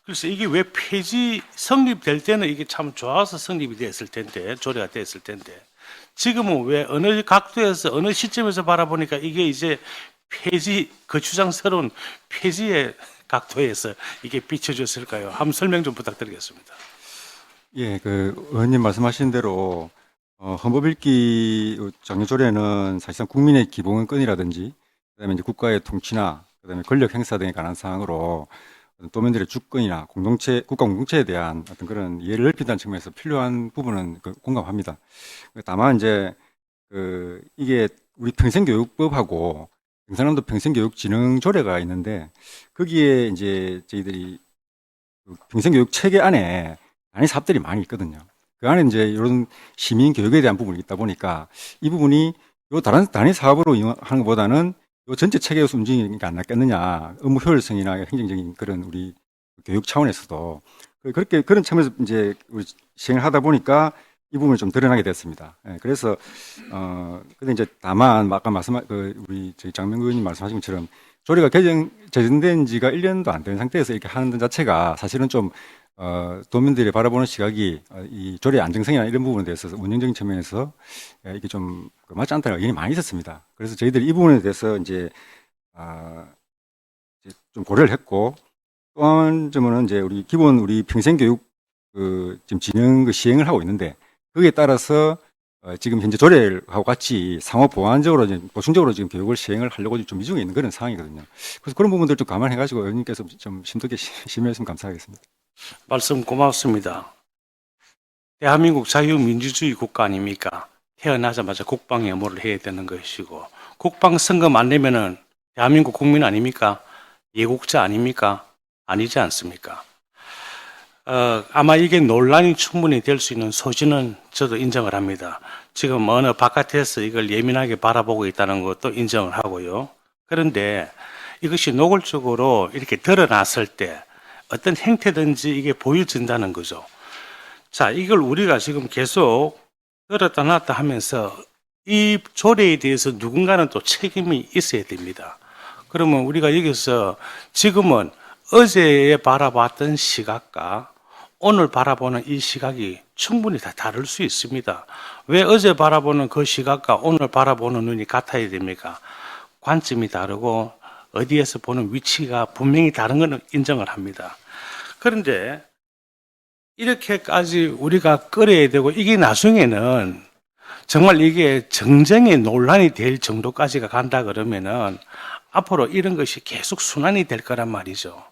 D: 그래서 이게 왜 폐지 성립될 때는 이게 참 좋아서 성립이 됐을 텐데, 조례가 됐을 텐데, 지금은 왜 어느 각도에서 어느 시점에서 바라보니까 이게 이제 폐지, 거추장스러운 폐지의 각도에서 이게 비춰졌을까요? 한번 설명 좀 부탁드리겠습니다.
M: 예, 그 의원님 말씀하신 대로 헌법 읽기 장려조례는 사실상 국민의 기본권이라든지 그다음에 이제 국가의 통치나 그다음에 권력 행사 등에 관한 사항으로 도민들의 주권이나 공동체, 국가 공동체에 대한 어떤 그런 이해를 넓힌다는 측면에서 필요한 부분은 공감합니다. 다만 이제 이게 우리 평생교육법하고 경상남도 평생교육진흥조례가 있는데 거기에 이제 저희들이 평생교육 체계 안에 단위 사업들이 많이 있거든요. 그 안에 이제 이런 시민 교육에 대한 부분이 있다 보니까 이 부분이 요 다른 단위 사업으로 이용하는 것보다는 요 전체 체계에서 움직이는 게 안 낫겠느냐. 업무 효율성이나 행정적인 그런 우리 교육 차원에서도 그렇게 그런 측면에서 이제 우리 시행을 하다 보니까 이 부분이 좀 드러나게 됐습니다. 예, 그래서 근데 이제 다만 아까 우리 저희 장명 의원님 말씀하신 것처럼 조례가 제정된 지가 1년도 안 된 상태에서 이렇게 하는 것 자체가 사실은 좀 도민들이 바라보는 시각이 이 조례 안정성이나 이런 부분에 대해서 운영적인 측면에서 이게 좀 맞지 않다는 의견이 많이 있었습니다. 그래서 저희들이 이 부분에 대해서 이제 좀 고려를 했고 또 한 점은 이제 우리 평생교육 지금 진행 시행을 하고 있는데 거기에 따라서 지금 현재 조례하고 같이 상호 보완적으로 보충적으로 지금 교육을 시행을 하려고 좀 미중에 있는 그런 상황이거든요. 그래서 그런 부분들 좀 감안해가지고 의원님께서 좀 심도있게 심의했으면 감사하겠습니다.
D: 말씀 고맙습니다. 대한민국 자유민주주의 국가 아닙니까? 태어나자마자 국방 의무를 해야 되는 것이고 국방 성금 안 내면은 대한민국 국민 아닙니까? 예국자 아닙니까? 아니지 않습니까? 아마 이게 논란이 충분히 될 수 있는 소지는 저도 인정을 합니다. 지금 어느 바깥에서 이걸 예민하게 바라보고 있다는 것도 인정을 하고요. 그런데 이것이 노골적으로 이렇게 드러났을 때 어떤 행태든지 이게 보여진다는 거죠. 자, 이걸 우리가 지금 계속 들었다 놨다 하면서 이 조례에 대해서 누군가는 또 책임이 있어야 됩니다. 그러면 우리가 여기서 지금은 어제 바라봤던 시각과 오늘 바라보는 이 시각이 충분히 다 다를 수 있습니다. 왜 어제 바라보는 그 시각과 오늘 바라보는 눈이 같아야 됩니까? 관점이 다르고 어디에서 보는 위치가 분명히 다른 것은 인정을 합니다. 그런데 이렇게까지 우리가 끌어야 되고 이게 나중에는 정말 이게 정쟁의 논란이 될 정도까지가 간다 그러면은 앞으로 이런 것이 계속 순환이 될 거란 말이죠.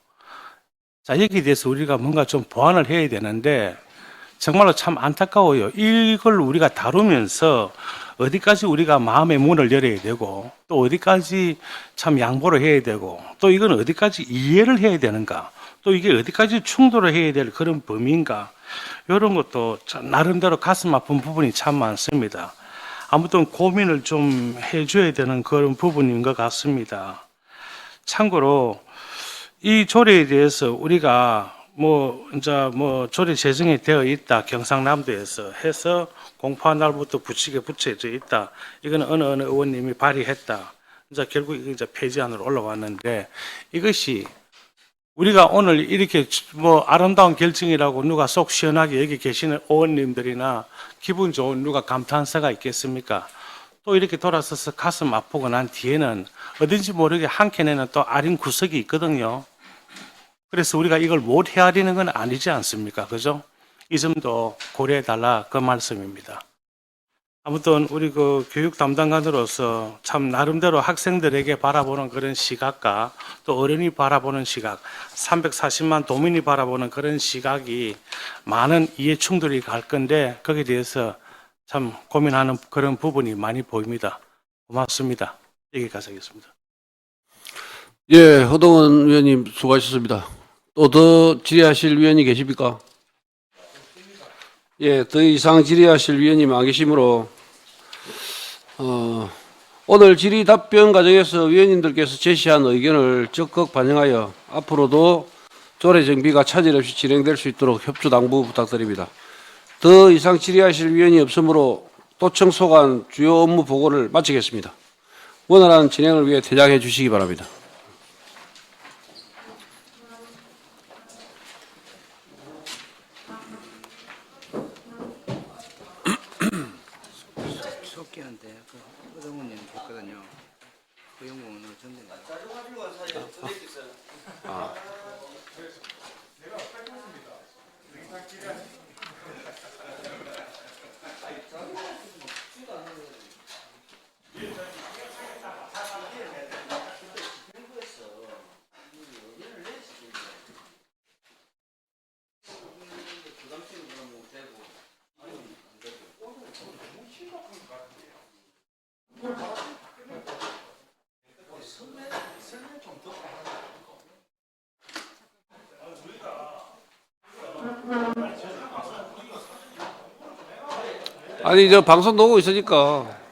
D: 자, 여기에 대해서 우리가 뭔가 좀 보완을 해야 되는데 정말로 참 안타까워요. 이걸 우리가 다루면서 어디까지 우리가 마음의 문을 열어야 되고 또 어디까지 참 양보를 해야 되고 또 이건 어디까지 이해를 해야 되는가 또 이게 어디까지 충돌을 해야 될 그런 범위인가 이런 것도 나름대로 가슴 아픈 부분이 참 많습니다. 아무튼 고민을 좀 해줘야 되는 그런 부분인 것 같습니다. 참고로 이 조례에 대해서 우리가 조례 제정이 되어 있다. 경상남도에서 해서 공포한 날부터 붙여져 있다. 이거는 어느 의원님이 발의했다. 이제 결국 이제 폐지안으로 올라왔는데 이것이 우리가 오늘 이렇게 뭐 아름다운 결정이라고 누가 속 시원하게 여기 계시는 의원님들이나 기분 좋은 누가 감탄사가 있겠습니까? 또 이렇게 돌아서서 가슴 아프고 난 뒤에는 어딘지 모르게 한켠에는 또 아린 구석이 있거든요. 그래서 우리가 이걸 못 헤아리는 건 아니지 않습니까? 그죠? 이 점도 고려해 달라 그 말씀입니다. 아무튼 우리 그 교육 담당관으로서 참 나름대로 학생들에게 바라보는 그런 시각과 또 어른이 바라보는 시각, 340만 도민이 바라보는 그런 시각이 많은 이해 충돌이 갈 건데 거기에 대해서 참 고민하는 그런 부분이 많이 보입니다. 고맙습니다. 여기까지 하겠습니다.
A: 예, 허동원 위원님 수고하셨습니다. 또 더 질의하실 위원이 계십니까? 예, 더 이상 질의하실 위원님 안 계시므로 오늘 질의 답변 과정에서 위원님들께서 제시한 의견을 적극 반영하여 앞으로도 조례 정비가 차질 없이 진행될 수 있도록 협조 당부 부탁드립니다. 더 이상 질의하실 위원이 없으므로 도청 소관 주요 업무 보고를 마치겠습니다. 원활한 진행을 위해 퇴장해 주시기 바랍니다.
N: 속기한데 그 허동훈님 했거든요. 그 영문으로 전달.
A: 아니 저 방송 나오고 있으니까.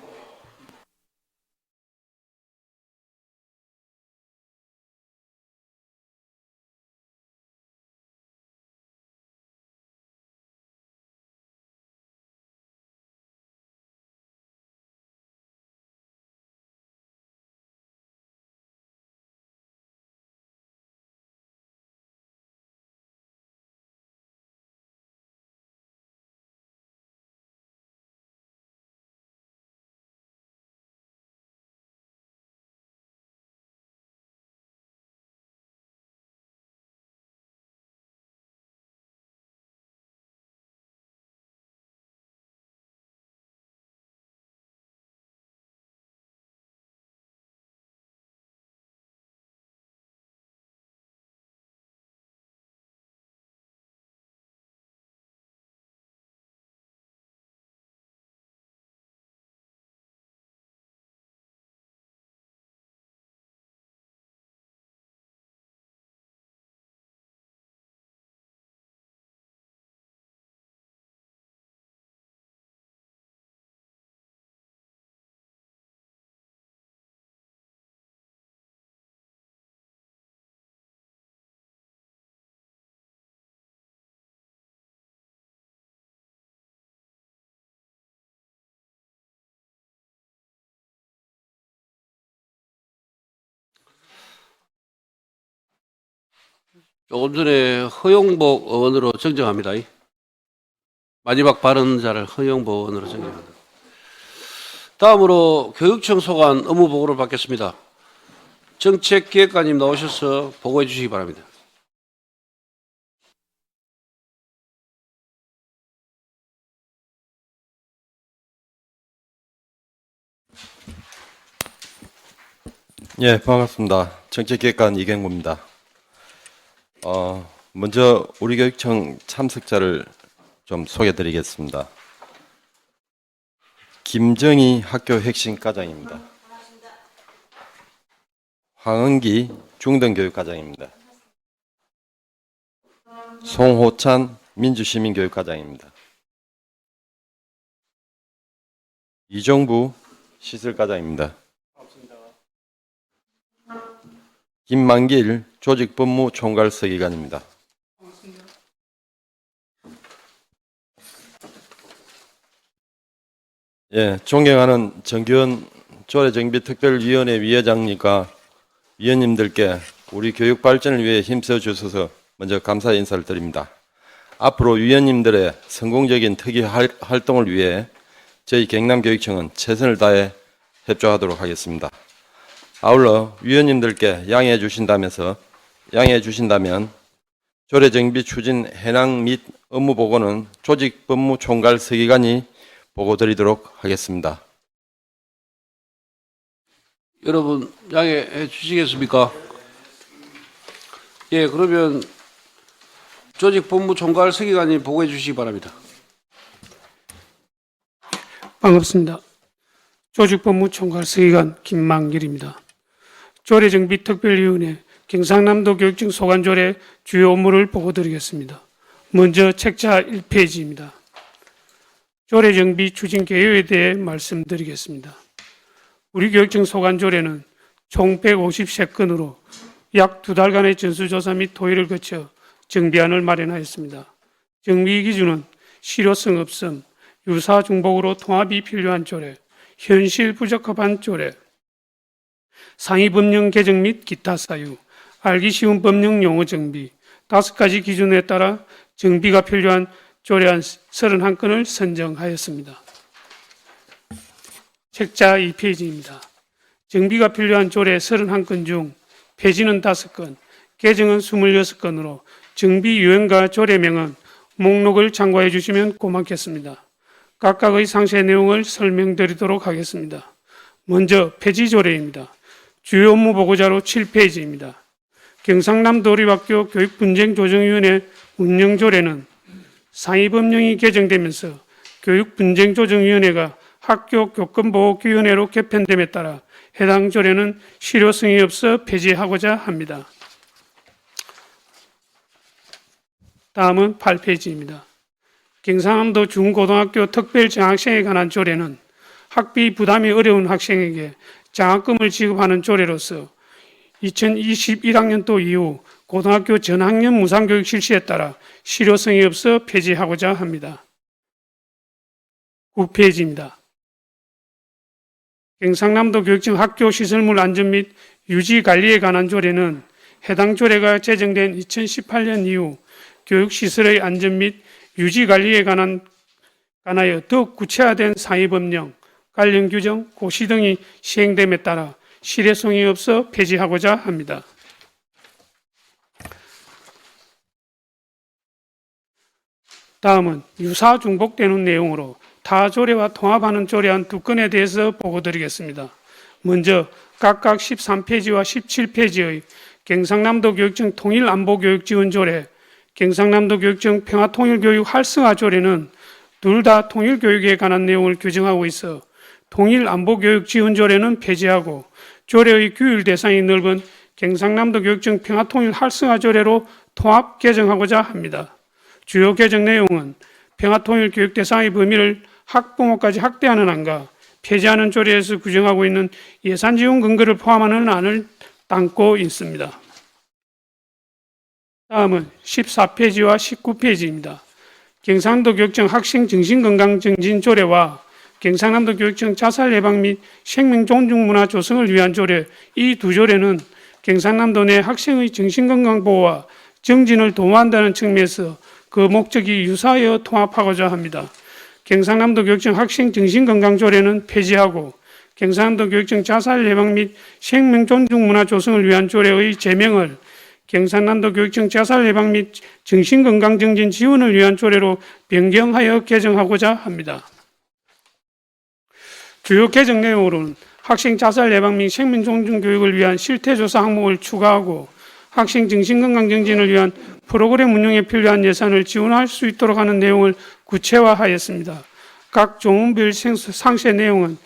A: 조금 전에 허용복 의원으로 정정합니다. 마지막 발언자를 허용복 의원으로 정정합니다. 다음으로 교육청 소관 업무 보고를 받겠습니다. 정책기획관님 나오셔서 보고해 주시기 바랍니다.
O: 예, 반갑습니다. 정책기획관 이경구입니다. 먼저 우리 교육청 참석자를 좀 소개드리겠습니다. 김정희 학교 핵심 과장입니다. 황은기 중등교육과장입니다. 송호찬 민주시민교육과장입니다. 이정부 시설과장입니다. 김만길 조직법무총괄서기관입니다. 예, 존경하는 정규원 조례정비특별위원회 위원장님과 위원님들께 우리 교육 발전을 위해 힘써 주셔서 먼저 감사 인사를 드립니다. 앞으로 위원님들의 성공적인 특위 활동을 위해 저희 경남교육청은 최선을 다해 협조하도록 하겠습니다. 아울러 위원님들께 양해해 주신다면 조례정비 추진 현황 및 업무 보고는 조직법무총괄 서기관이 보고드리도록 하겠습니다.
A: 여러분 양해해 주시겠습니까? 예, 그러면 조직법무총괄 서기관님 보고해 주시기 바랍니다.
P: 반갑습니다. 조직법무총괄 서기관 김만길입니다. 조례정비특별위원회 경상남도 교육청 소관조례 주요 업무를 보고드리겠습니다. 먼저 책자 1페이지입니다. 조례정비 추진 개요에 대해 말씀드리겠습니다. 우리 교육청 소관조례는 총 153건으로 약 2달간의 전수조사 및 토의를 거쳐 정비안을 마련하였습니다. 정비 기준은 실효성 없음, 유사 중복으로 통합이 필요한 조례, 현실 부적합한 조례, 상위 법령 개정 및 기타 사유, 알기 쉬운 법령 용어 정비, 5가지 기준에 따라 정비가 필요한 조례안 31건을 선정하였습니다. 책자 2페이지입니다. 정비가 필요한 조례 31건 중 폐지는 5건, 개정은 26건으로 정비 유형과 조례명은 목록을 참고해 주시면 고맙겠습니다. 각각의 상세 내용을 설명드리도록 하겠습니다. 먼저 폐지 조례입니다. 주요 업무 보고자료 7페이지입니다. 경상남도 어린이학교 교육분쟁조정위원회 운영조례는 상위 법령이 개정되면서 교육분쟁조정위원회가 학교 교권보호위원회로 개편됨에 따라 해당 조례는 실효성이 없어 폐지하고자 합니다. 다음은 8페이지입니다. 경상남도 중고등학교 특별장학생에 관한 조례는 학비 부담이 어려운 학생에게 장학금을 지급하는 조례로서 2021학년도 이후 고등학교 전학년 무상교육 실시에 따라 실효성이 없어 폐지하고자 합니다. 9페이지입니다. 경상남도 교육청 학교 시설물 안전 및 유지 관리에 관한 조례는 해당 조례가 제정된 2018년 이후 교육시설의 안전 및 유지 관리에 관하여 더욱 구체화된 상위 법령, 관련 규정, 고시 등이 시행됨에 따라 실효성이 없어 폐지하고자 합니다. 다음은 유사 중복되는 내용으로 타 조례와 통합하는 조례안 2건에 대해서 보고드리겠습니다. 먼저 각각 13페이지와 17페이지의 경상남도 교육청 통일안보교육지원조례, 경상남도 교육청 평화통일교육 활성화 조례는 둘 다 통일교육에 관한 내용을 규정하고 있어 통일안보교육지원조례는 폐지하고 조례의 규율 대상이 넓은 경상남도 교육청 평화통일 활성화 조례로 통합 개정하고자 합니다. 주요 개정 내용은 평화통일 교육 대상의 범위를 학부모까지 확대하는 안과 폐지하는 조례에서 규정하고 있는 예산 지원 근거를 포함하는 안을 담고 있습니다. 다음은 14페이지와 19페이지입니다. 경상남도 교육청 학생 정신건강증진조례와 경상남도 교육청 자살 예방 및 생명 존중 문화 조성을 위한 조례, 이 두 조례는 경상남도 내 학생의 정신건강 보호와 정진을 도모한다는 측면에서 그 목적이 유사하여 통합하고자 합니다. 경상남도 교육청 학생 정신건강조례는 폐지하고 경상남도 교육청 자살 예방 및 생명 존중 문화 조성을 위한 조례의 제명을 경상남도 교육청 자살 예방 및 정신건강 정진 지원을 위한 조례로 변경하여 개정하고자 합니다. 주요 개정 내용으로는 학생 자살 예방 및 생명 존중 교육을 위한 실태조사 항목을 추가하고 학생 정신건강 정진을 위한 프로그램 운영에 필요한 예산을 지원할 수 있도록 하는 내용을 구체화하였습니다. 각 조문별 상세 내용은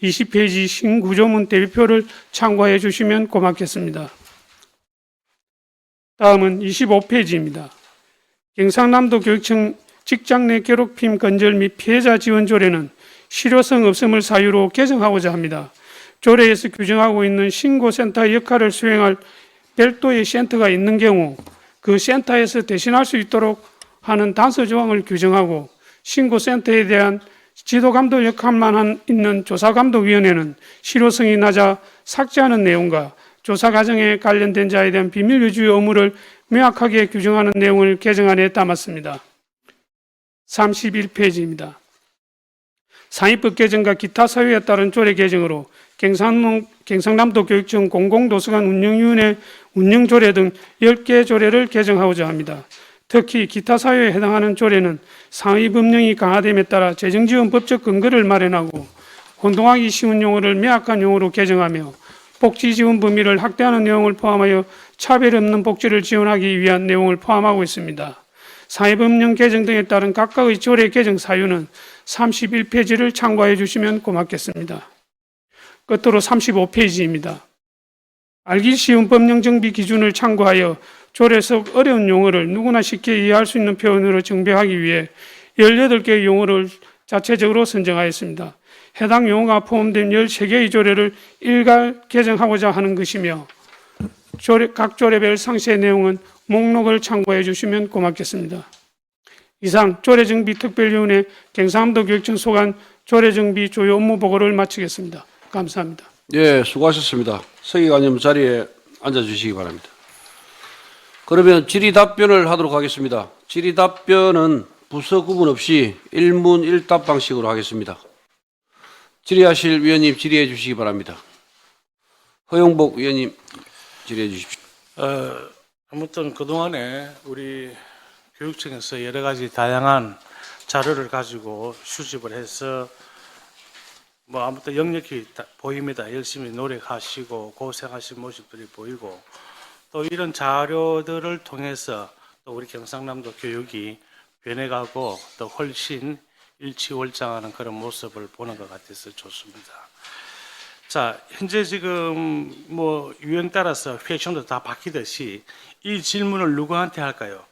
P: 20페이지 신구조문 대비표를 참고해 주시면 고맙겠습니다. 다음은 25페이지입니다. 경상남도 교육청 직장 내 괴롭힘 건절 및 피해자 지원 조례는 실효성 없음을 사유로 개정하고자 합니다. 조례에서 규정하고 있는 신고센터의 역할을 수행할 별도의 센터가 있는 경우 그 센터에서 대신할 수 있도록 하는 단서 조항을 규정하고 신고센터에 대한 지도감독 역할만 있는 조사감독위원회는 실효성이 낮아 삭제하는 내용과 조사 과정에 관련된 자에 대한 비밀 유지 의무를 명확하게 규정하는 내용을 개정안에 담았습니다. 31페이지입니다. 상위법 개정과 기타 사유에 따른 조례 개정으로 경상남도 교육청 공공도서관 운영위원회 운영조례 등 10개 조례를 개정하고자 합니다. 특히 기타 사유에 해당하는 조례는 상위 법령이 강화됨에 따라 재정지원 법적 근거를 마련하고 혼동하기 쉬운 용어를 명확한 용어로 개정하며 복지 지원 범위를 확대하는 내용을 포함하여 차별 없는 복지를 지원하기 위한 내용을 포함하고 있습니다. 상위법령 개정 등에 따른 각각의 조례 개정 사유는 31페이지를 참고해 주시면 고맙겠습니다. 끝으로 35페이지입니다. 알기 쉬운 법령 정비 기준을 참고하여 조례 속 어려운 용어를 누구나 쉽게 이해할 수 있는 표현으로 정비하기 위해 18개의 용어를 자체적으로 선정하였습니다. 해당 용어가 포함된 13개의 조례를 일괄 개정하고자 하는 것이며 각 조례별 상세 내용은 목록을 참고해 주시면 고맙겠습니다. 이상 조례정비특별위원회 경상남도 교육청 소관 조례정비 주요 업무 보고를 마치겠습니다. 감사합니다.
A: 예, 수고하셨습니다. 서 기관님 자리에 앉아주시기 바랍니다. 그러면 질의 답변을 하도록 하겠습니다. 질의 답변은 부서 구분 없이 일문 일답 방식으로 하겠습니다. 질의하실 위원님 질의해 주시기 바랍니다. 허용복 위원님 질의해 주십시오.
D: 아무튼 그동안에 우리 교육청에서 여러 가지 다양한 자료를 가지고 수집을 해서 뭐 아무튼 역력이 보입니다. 열심히 노력하시고 고생하신 모습들이 보이고 또 이런 자료들을 통해서 또 우리 경상남도 교육이 변해가고 또 훨씬 일치월장하는 그런 모습을 보는 것 같아서 좋습니다. 자, 현재 지금 뭐 유행 따라서 패션도 다 바뀌듯이 이 질문을 누구한테 할까요?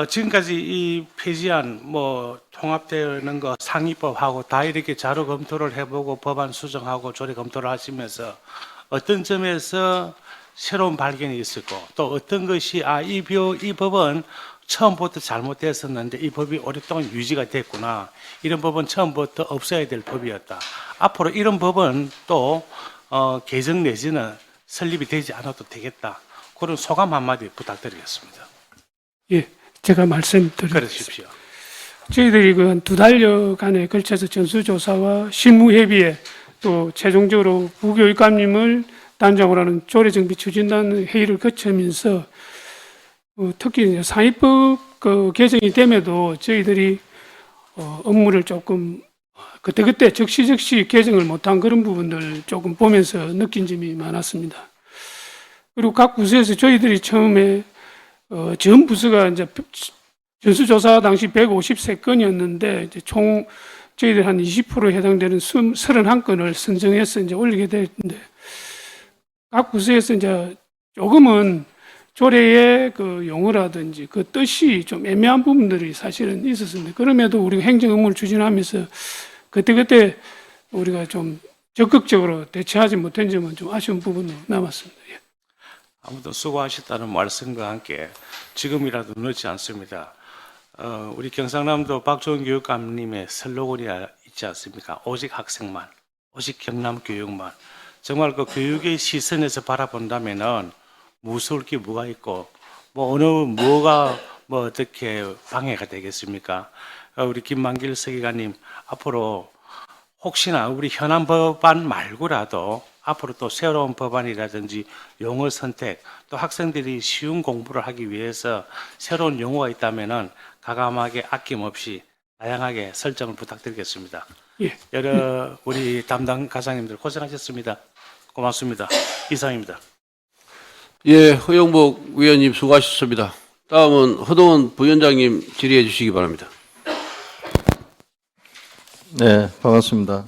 D: 지금까지 이 폐지안 뭐 통합되는 거 상위법하고 다 이렇게 자료 검토를 해보고 법안 수정하고 조례 검토를 하시면서 어떤 점에서 새로운 발견이 있었고 또 어떤 것이 이 법은 처음부터 잘못됐었는데 이 법이 오랫동안 유지가 됐구나. 이런 법은 처음부터 없어야 될 법이었다. 앞으로 이런 법은 또 개정 내지는 설립이 되지 않아도 되겠다. 그런 소감 한마디 부탁드리겠습니다.
P: 예, 제가 말씀드리겠습니다.
D: 그러십시오.
P: 저희들이 그 한 2달여간에 걸쳐서 전수조사와 실무협의회 또 최종적으로 부교육감님을 단장으로 하는 조례정비 추진단 회의를 거치면서 특히 이제 상위법 그 개정이 됨에도 저희들이 업무를 조금 그때그때 적시적시 개정을 못한 그런 부분들 조금 보면서 느낀 점이 많았습니다. 그리고 각 부서에서 저희들이 처음에 전 부서가 이제 전수조사 당시 153건이었는데 이제 총 저희들 한 20%에 해당되는 31건을 선정해서 이제 올리게 됐는데 각 부서에서 이제 조금은 조례의 그 용어라든지 그 뜻이 좀 애매한 부분들이 사실은 있었습니다. 그럼에도 우리가 행정 업무를 추진하면서 그때그때 우리가 좀 적극적으로 대처하지 못한 점은 좀 아쉬운 부분으로 남았습니다. 예.
D: 아무튼 수고하셨다는 말씀과 함께 지금이라도 늦지 않습니다. 우리 경상남도 박종훈 교육감님의 슬로건이 있지 않습니까? 오직 학생만, 오직 경남 교육만. 정말 그 교육의 시선에서 바라본다면은 무서울 게 뭐가 있고, 뭐가 어떻게 방해가 되겠습니까? 우리 김만길 서기관님, 앞으로 혹시나 우리 현안 법안 말고라도 앞으로 또 새로운 법안이라든지 용어 선택, 또 학생들이 쉬운 공부를 하기 위해서 새로운 용어가 있다면은 가감하게 아낌없이 다양하게 설정을 부탁드리겠습니다.
P: 예.
D: 여러 우리 담당 가장님들 고생하셨습니다. 고맙습니다. 이상입니다.
A: 예, 허용복 위원님 수고하셨습니다. 다음은 허동원 부위원장님 질의해 주시기 바랍니다.
L: 네, 반갑습니다.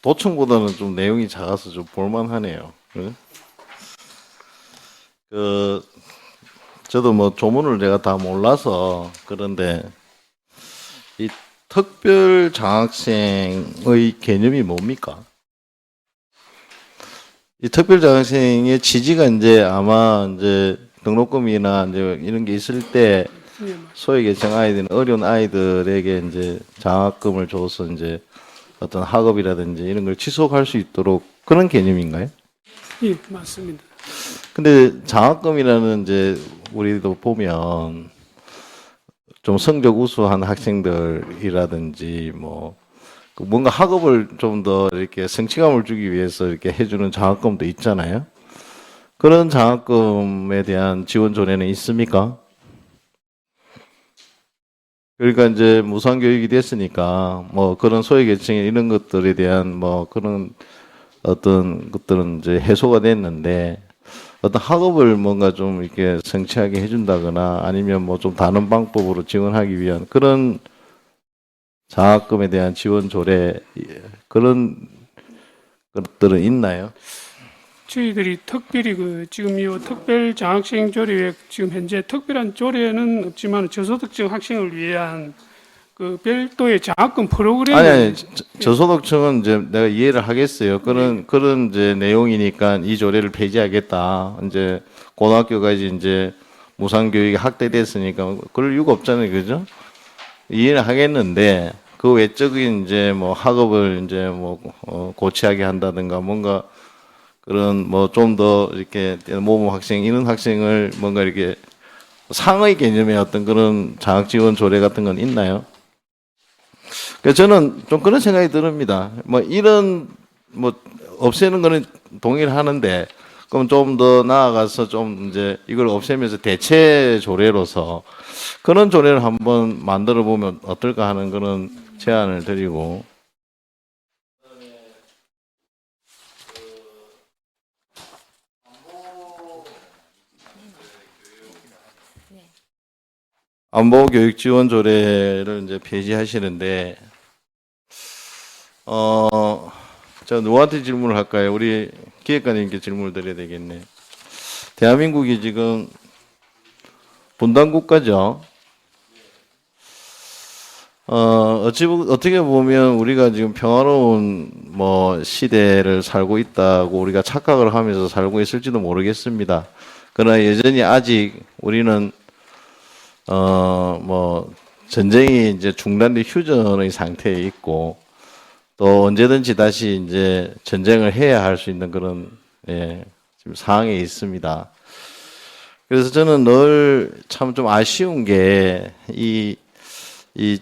L: 도청보다는 좀 내용이 작아서 좀 볼만하네요. 저도 조문을 내가 다 몰라서 그런데 이 특별 장학생의 개념이 뭡니까? 이 특별 장학생의 취지가 이제 아마 이제 등록금이나 이제 이런 게 있을 때 소외 계층 아이들, 어려운 아이들에게 이제 장학금을 줘서 이제 어떤 학업이라든지 이런 걸 지속할 수 있도록 그런 개념인가요?
P: 예, 맞습니다.
L: 근데 장학금이라는 이제 우리도 보면 좀 성적 우수한 학생들이라든지 뭐 뭔가 학업을 좀 더 이렇게 성취감을 주기 위해서 이렇게 해주는 장학금도 있잖아요. 그런 장학금에 대한 지원 조례는 있습니까? 그러니까 이제 무상교육이 됐으니까 뭐 그런 소외계층 이런 것들에 대한 뭐 그런 어떤 것들은 이제 해소가 됐는데 어떤 학업을 뭔가 좀 이렇게 성취하게 해준다거나 아니면 뭐 좀 다른 방법으로 지원하기 위한 그런 장학금에 대한 지원 조례 그런 것들은 있나요?
P: 저희들이 특별히 지금 이 특별 장학생 조례에 지금 현재 특별한 조례는 없지만 저소득층 학생을 위한 그 별도의 장학금 프로그램
L: 아니 저소득층은 이제 내가 이해를 하겠어요. 그런 이제 내용이니까 이 조례를 폐지하겠다. 이제 고등학교까지 이제 무상 교육이 확대됐으니까 그럴 이유가 없잖아요, 그죠? 이해를 하겠는데 그 외적인 이제 뭐 학업을 이제 뭐 고치하게 한다든가 뭔가 그런 뭐 좀 더 이렇게 모범 학생 이런 학생을 뭔가 이렇게 상의 개념의 어떤 그런 장학 지원 조례 같은 건 있나요? 그래서 저는 좀 그런 생각이 듭니다. 뭐 이런 뭐 없애는 거는 동의를 하는데 그럼 좀 더 나아가서 좀 이제 이걸 없애면서 대체 조례로서 그런 조례를 한번 만들어 보면 어떨까 하는 그런 제안을 드리고. 안보 교육 지원 조례를 이제 폐지하시는데, 저 누구한테 질문을 할까요? 우리 기획관님께 질문을 드려야 되겠네. 대한민국이 지금 분단국가죠. 어떻게 보면 우리가 지금 평화로운 뭐 시대를 살고 있다고 우리가 착각을 하면서 살고 있을지도 모르겠습니다. 그러나 여전히 아직 우리는 뭐, 전쟁이 이제 중단된 휴전의 상태에 있고, 또 언제든지 다시 이제 전쟁을 해야 할 수 있는 그런, 지금 상황에 있습니다. 그래서 저는 늘 참 좀 아쉬운 게, 이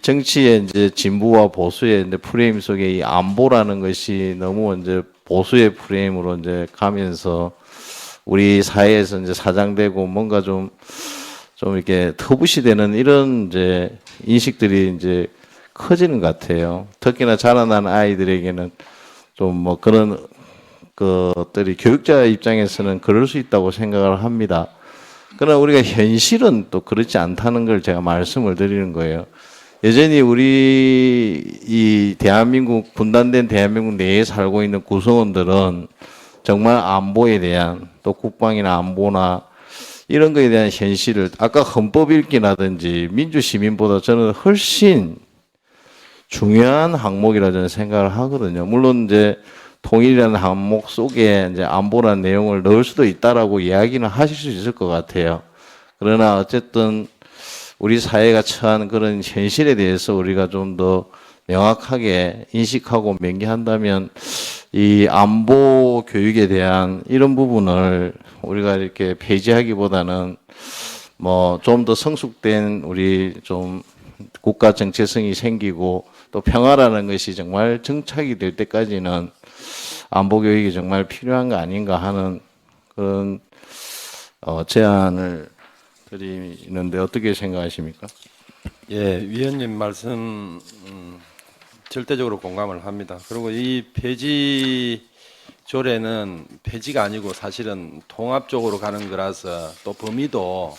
L: 정치의 이제 진보와 보수의 이제 프레임 속에 이 안보라는 것이 너무 이제 보수의 프레임으로 이제 가면서 우리 사회에서 이제 사장되고 뭔가 좀 이렇게 터부시되는 이런 이제 인식들이 이제 커지는 것 같아요. 특히나 자라난 아이들에게는 좀 뭐 그런 것들이 교육자 입장에서는 그럴 수 있다고 생각을 합니다. 그러나 우리가 현실은 또 그렇지 않다는 걸 제가 말씀을 드리는 거예요. 여전히 우리 이 대한민국 분단된 대한민국 내에 살고 있는 구성원들은 정말 안보에 대한 또 국방이나 안보나 이런 거에 대한 현실을 아까 헌법 읽기라든지 민주시민보다 저는 훨씬 중요한 항목이라 저는 생각을 하거든요. 물론 이제 통일이라는 항목 속에 이제 안보라는 내용을 넣을 수도 있다라고 이야기는 하실 수 있을 것 같아요. 그러나 어쨌든 우리 사회가 처한 그런 현실에 대해서 우리가 좀 더 명확하게 인식하고 명기한다면 이 안보 교육에 대한 이런 부분을 우리가 이렇게 폐지하기보다는 뭐 좀 더 성숙된 우리 좀 국가 정체성이 생기고 또 평화라는 것이 정말 정착이 될 때까지는 안보 교육이 정말 필요한 거 아닌가 하는 그런 제안을 드리는데 어떻게 생각하십니까?
O: 예, 위원님 말씀 절대적으로 공감을 합니다. 그리고 이 폐지 조례는 폐지가 아니고 사실은 통합적으로 가는 거라서 또 범위도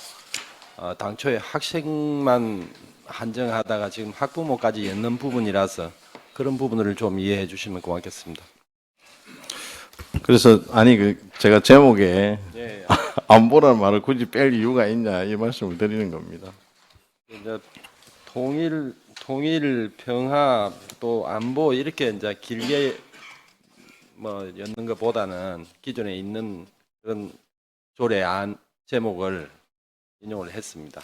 O: 당초에 학생만 한정하다가 지금 학부모까지 엮는 부분이라서 그런 부분을 좀 이해해 주시면 고맙겠습니다.
L: 그래서 아니 제가 제목에 안보라는 말을 굳이 뺄 이유가 있냐 이 말씀을 드리는 겁니다.
O: 이제 통일, 평화, 또 안보 이렇게 이제 길게 뭐 엮는 것보다는 기존에 있는 그런 조례안 제목을 인용을 했습니다.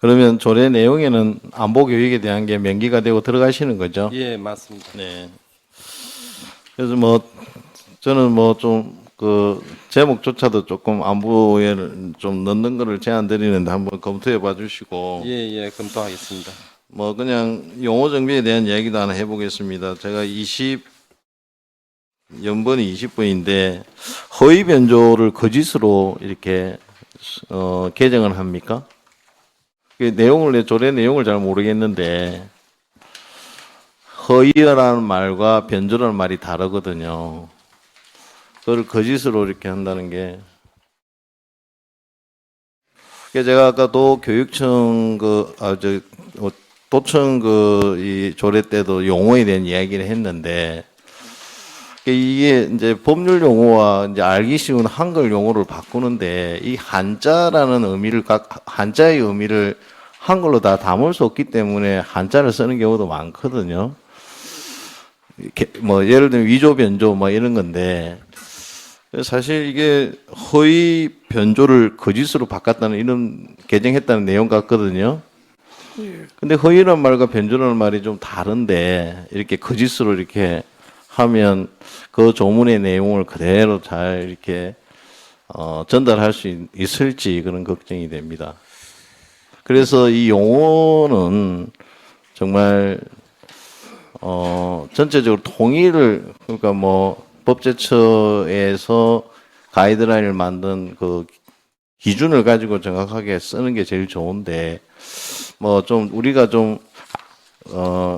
L: 그러면 조례 내용에는 안보 교육에 대한 게 명기가 되고 들어가시는 거죠?
O: 예, 맞습니다.
L: 네. 그래서 뭐 저는 뭐 좀 그 제목조차도 조금 안보에 좀 넣는 거를 제안 드리는데 한번 검토해 봐 주시고.
O: 예, 예, 검토하겠습니다.
L: 뭐 그냥 용어 정비에 대한 이야기도 하나 해보겠습니다. 제가 연번이 20번인데 허위 변조를 거짓으로 이렇게 개정을 합니까? 그 내용을 조례 내용을 잘 모르겠는데 허위라는 말과 변조라는 말이 다르거든요. 그걸 거짓으로 이렇게 한다는 게. 제가 아까 교육청 도청 이 조례 때도 용어에 대한 이야기를 했는데 이게 이제 법률 용어와 이제 알기 쉬운 한글 용어를 바꾸는데 이 한자라는 한자의 의미를 한글로 다 담을 수 없기 때문에 한자를 쓰는 경우도 많거든요. 뭐 예를 들면 위조 변조 뭐 이런 건데 사실 이게 허위 변조를 거짓으로 바꿨다는 이런 개정했다는 내용 같거든요. 근데 허위란 말과 변조라는 말이 좀 다른데 이렇게 거짓으로 이렇게 하면 그 조문의 내용을 그대로 잘 이렇게 전달할 수 있을지 그런 걱정이 됩니다. 그래서 이 용어는 정말 전체적으로 통일을 그러니까 뭐 법제처에서 가이드라인을 만든 그 기준을 가지고 정확하게 쓰는 게 제일 좋은데 뭐 좀 우리가 좀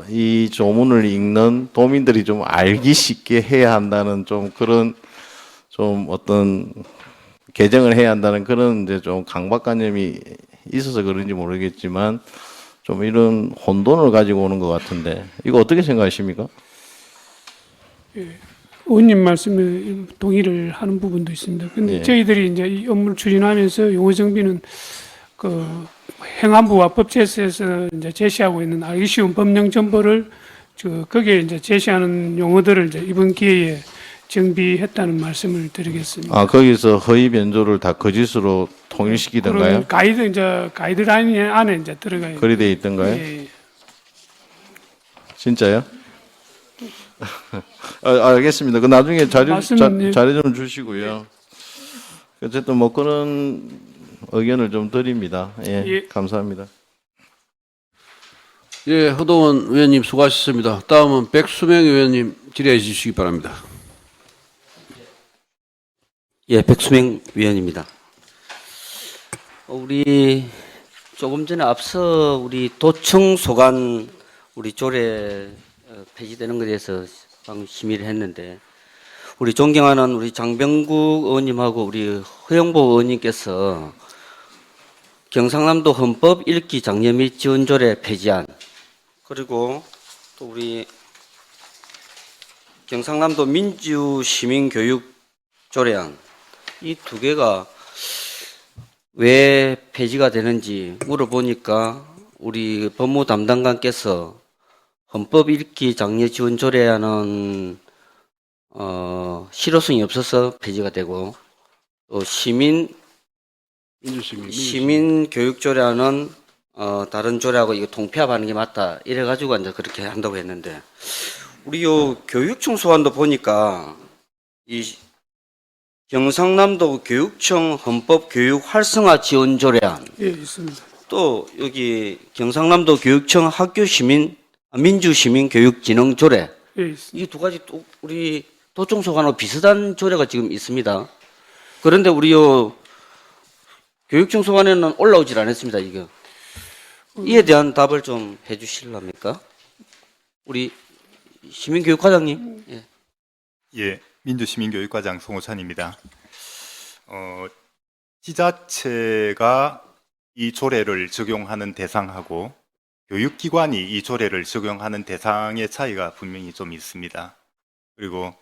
L: 이 조문을 읽는 도민들이 좀 알기 쉽게 해야 한다는 좀 그런 좀 어떤 개정을 해야 한다는 그런 이제 좀 강박관념이 있어서 그런지 모르겠지만 좀 이런 혼돈을 가지고 오는 것 같은데 이거 어떻게 생각하십니까?
P: 예, 의원님 말씀에 동의를 하는 부분도 있습니다. 근데
L: 예.
P: 저희들이 이제 이 업무를 추진하면서 용어 정비는 그 행안부와 법제처에서 이제 제시하고 있는 알기 쉬운 법령 정보를 거기에 이제 제시하는 용어들을 이제 이번 기회에 정비했다는 말씀을 드리겠습니다.
L: 아 거기서 허위 변조를 다 거짓으로 통일시키던가요?
P: 그런 가이드라인 안에 이제 들어가요.
L: 그리 돼 있던가요?
P: 예.
L: 진짜요? 알겠습니다. 그 나중에 자료
P: 말씀,
L: 자료 좀 주시고요. 어쨌든 뭐 그런 의견을 좀 드립니다. 예,
P: 예.
L: 감사합니다.
A: 예, 허동원 의원님 수고하셨습니다. 다음은 백수명 의원님 질의해 주시기 바랍니다.
Q: 예, 백수명 위원입니다. 우리 조금 전에 앞서 우리 도청 소관 우리 조례 폐지되는 것에 대해서 방금 심의를 했는데 우리 존경하는 우리 장병국 의원님하고 우리 허영보 의원님께서 경상남도 헌법 읽기 장려 및 지원 조례 폐지안 그리고 또 우리 경상남도 민주시민교육 조례안 이 두 개가 왜 폐지가 되는지 물어보니까 우리 법무 담당관께서 헌법 읽기 장려 지원 조례안은 실효성이 없어서 폐지가 되고 또 시민 교육 조례안은 다른 조례하고 이거 통폐합하는 게 맞다 이래가지고 이제 그렇게 한다고 했는데 우리 요 교육청 소관도 보니까 이 경상남도 교육청 헌법 교육 활성화 지원 조례안
P: 예, 있습니다.
Q: 또 여기 경상남도 교육청 학교 민주 시민 교육 진흥 조례
P: 예,
Q: 이 두 가지 또 우리 도청 소관하고 비슷한 조례가 지금 있습니다. 그런데 우리 요 교육청 소관에는 올라오질 않았습니다. 이거 이에 대한 답을 좀 해주실랍니까? 우리 시민교육과장님. 예.
R: 예, 민주시민교육과장 송호찬입니다. 지자체가 이 조례를 적용하는 대상하고 교육기관이 이 조례를 적용하는 대상의 차이가 분명히 좀 있습니다. 그리고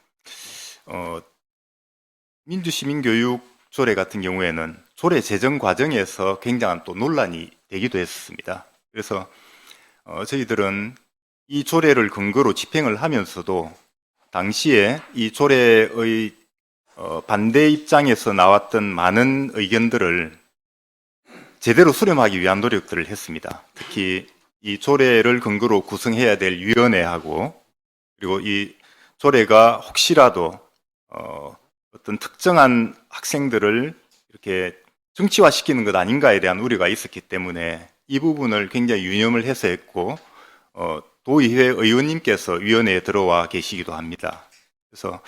R: 민주시민교육 조례 같은 경우에는 조례 제정 과정에서 굉장한 또 논란이 되기도 했습니다. 그래서 저희들은 이 조례를 근거로 집행을 하면서도 당시에 이 조례의 반대 입장에서 나왔던 많은 의견들을 제대로 수렴하기 위한 노력들을 했습니다. 특히 이 조례를 근거로 구성해야 될 위원회하고 그리고 이 조례가 혹시라도 어떤 특정한 학생들을 이렇게 정치화시키는 것 아닌가에 대한 우려가 있었기 때문에 이 부분을 굉장히 유념을 해서 했고 도의회 의원님께서 위원회에 들어와 계시기도 합니다. 그래서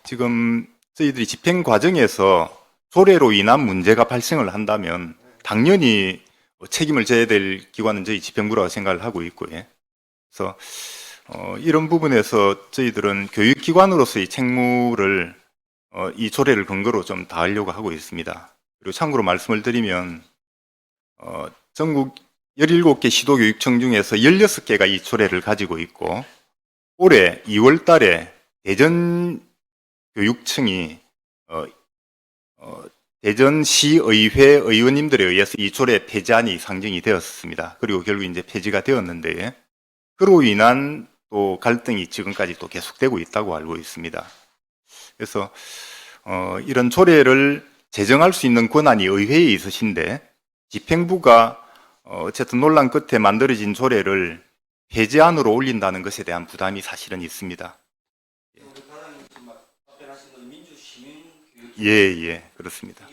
R: 지금 저희들이 집행 과정에서 조례로 인한 문제가 발생을 한다면 당연히 책임을 져야 될 기관은 저희 집행부라고 생각을 하고 있고요. 그래서 이런 부분에서 저희들은 교육기관으로서의 책무를 이 조례를 근거로 좀 다하려고 하고 있습니다. 그리고 참고로 말씀을 드리면 전국 17개 시도교육청 중에서 16개가 이 조례를 가지고 있고 올해 2월 달에 대전교육청이 대전시의회 의원님들에 의해서 이 조례 폐지안이 상정이 되었습니다. 그리고 결국 이제 폐지가 되었는데 그로 인한 또 갈등이 지금까지 또 계속되고 있다고 알고 있습니다. 그래서 이런 조례를 제정할 수 있는 권한이 의회에 있으신데 집행부가 어쨌든 논란 끝에 만들어진 조례를 폐지안으로 올린다는 것에 대한 부담이 사실은 있습니다. 예, 그렇습니다.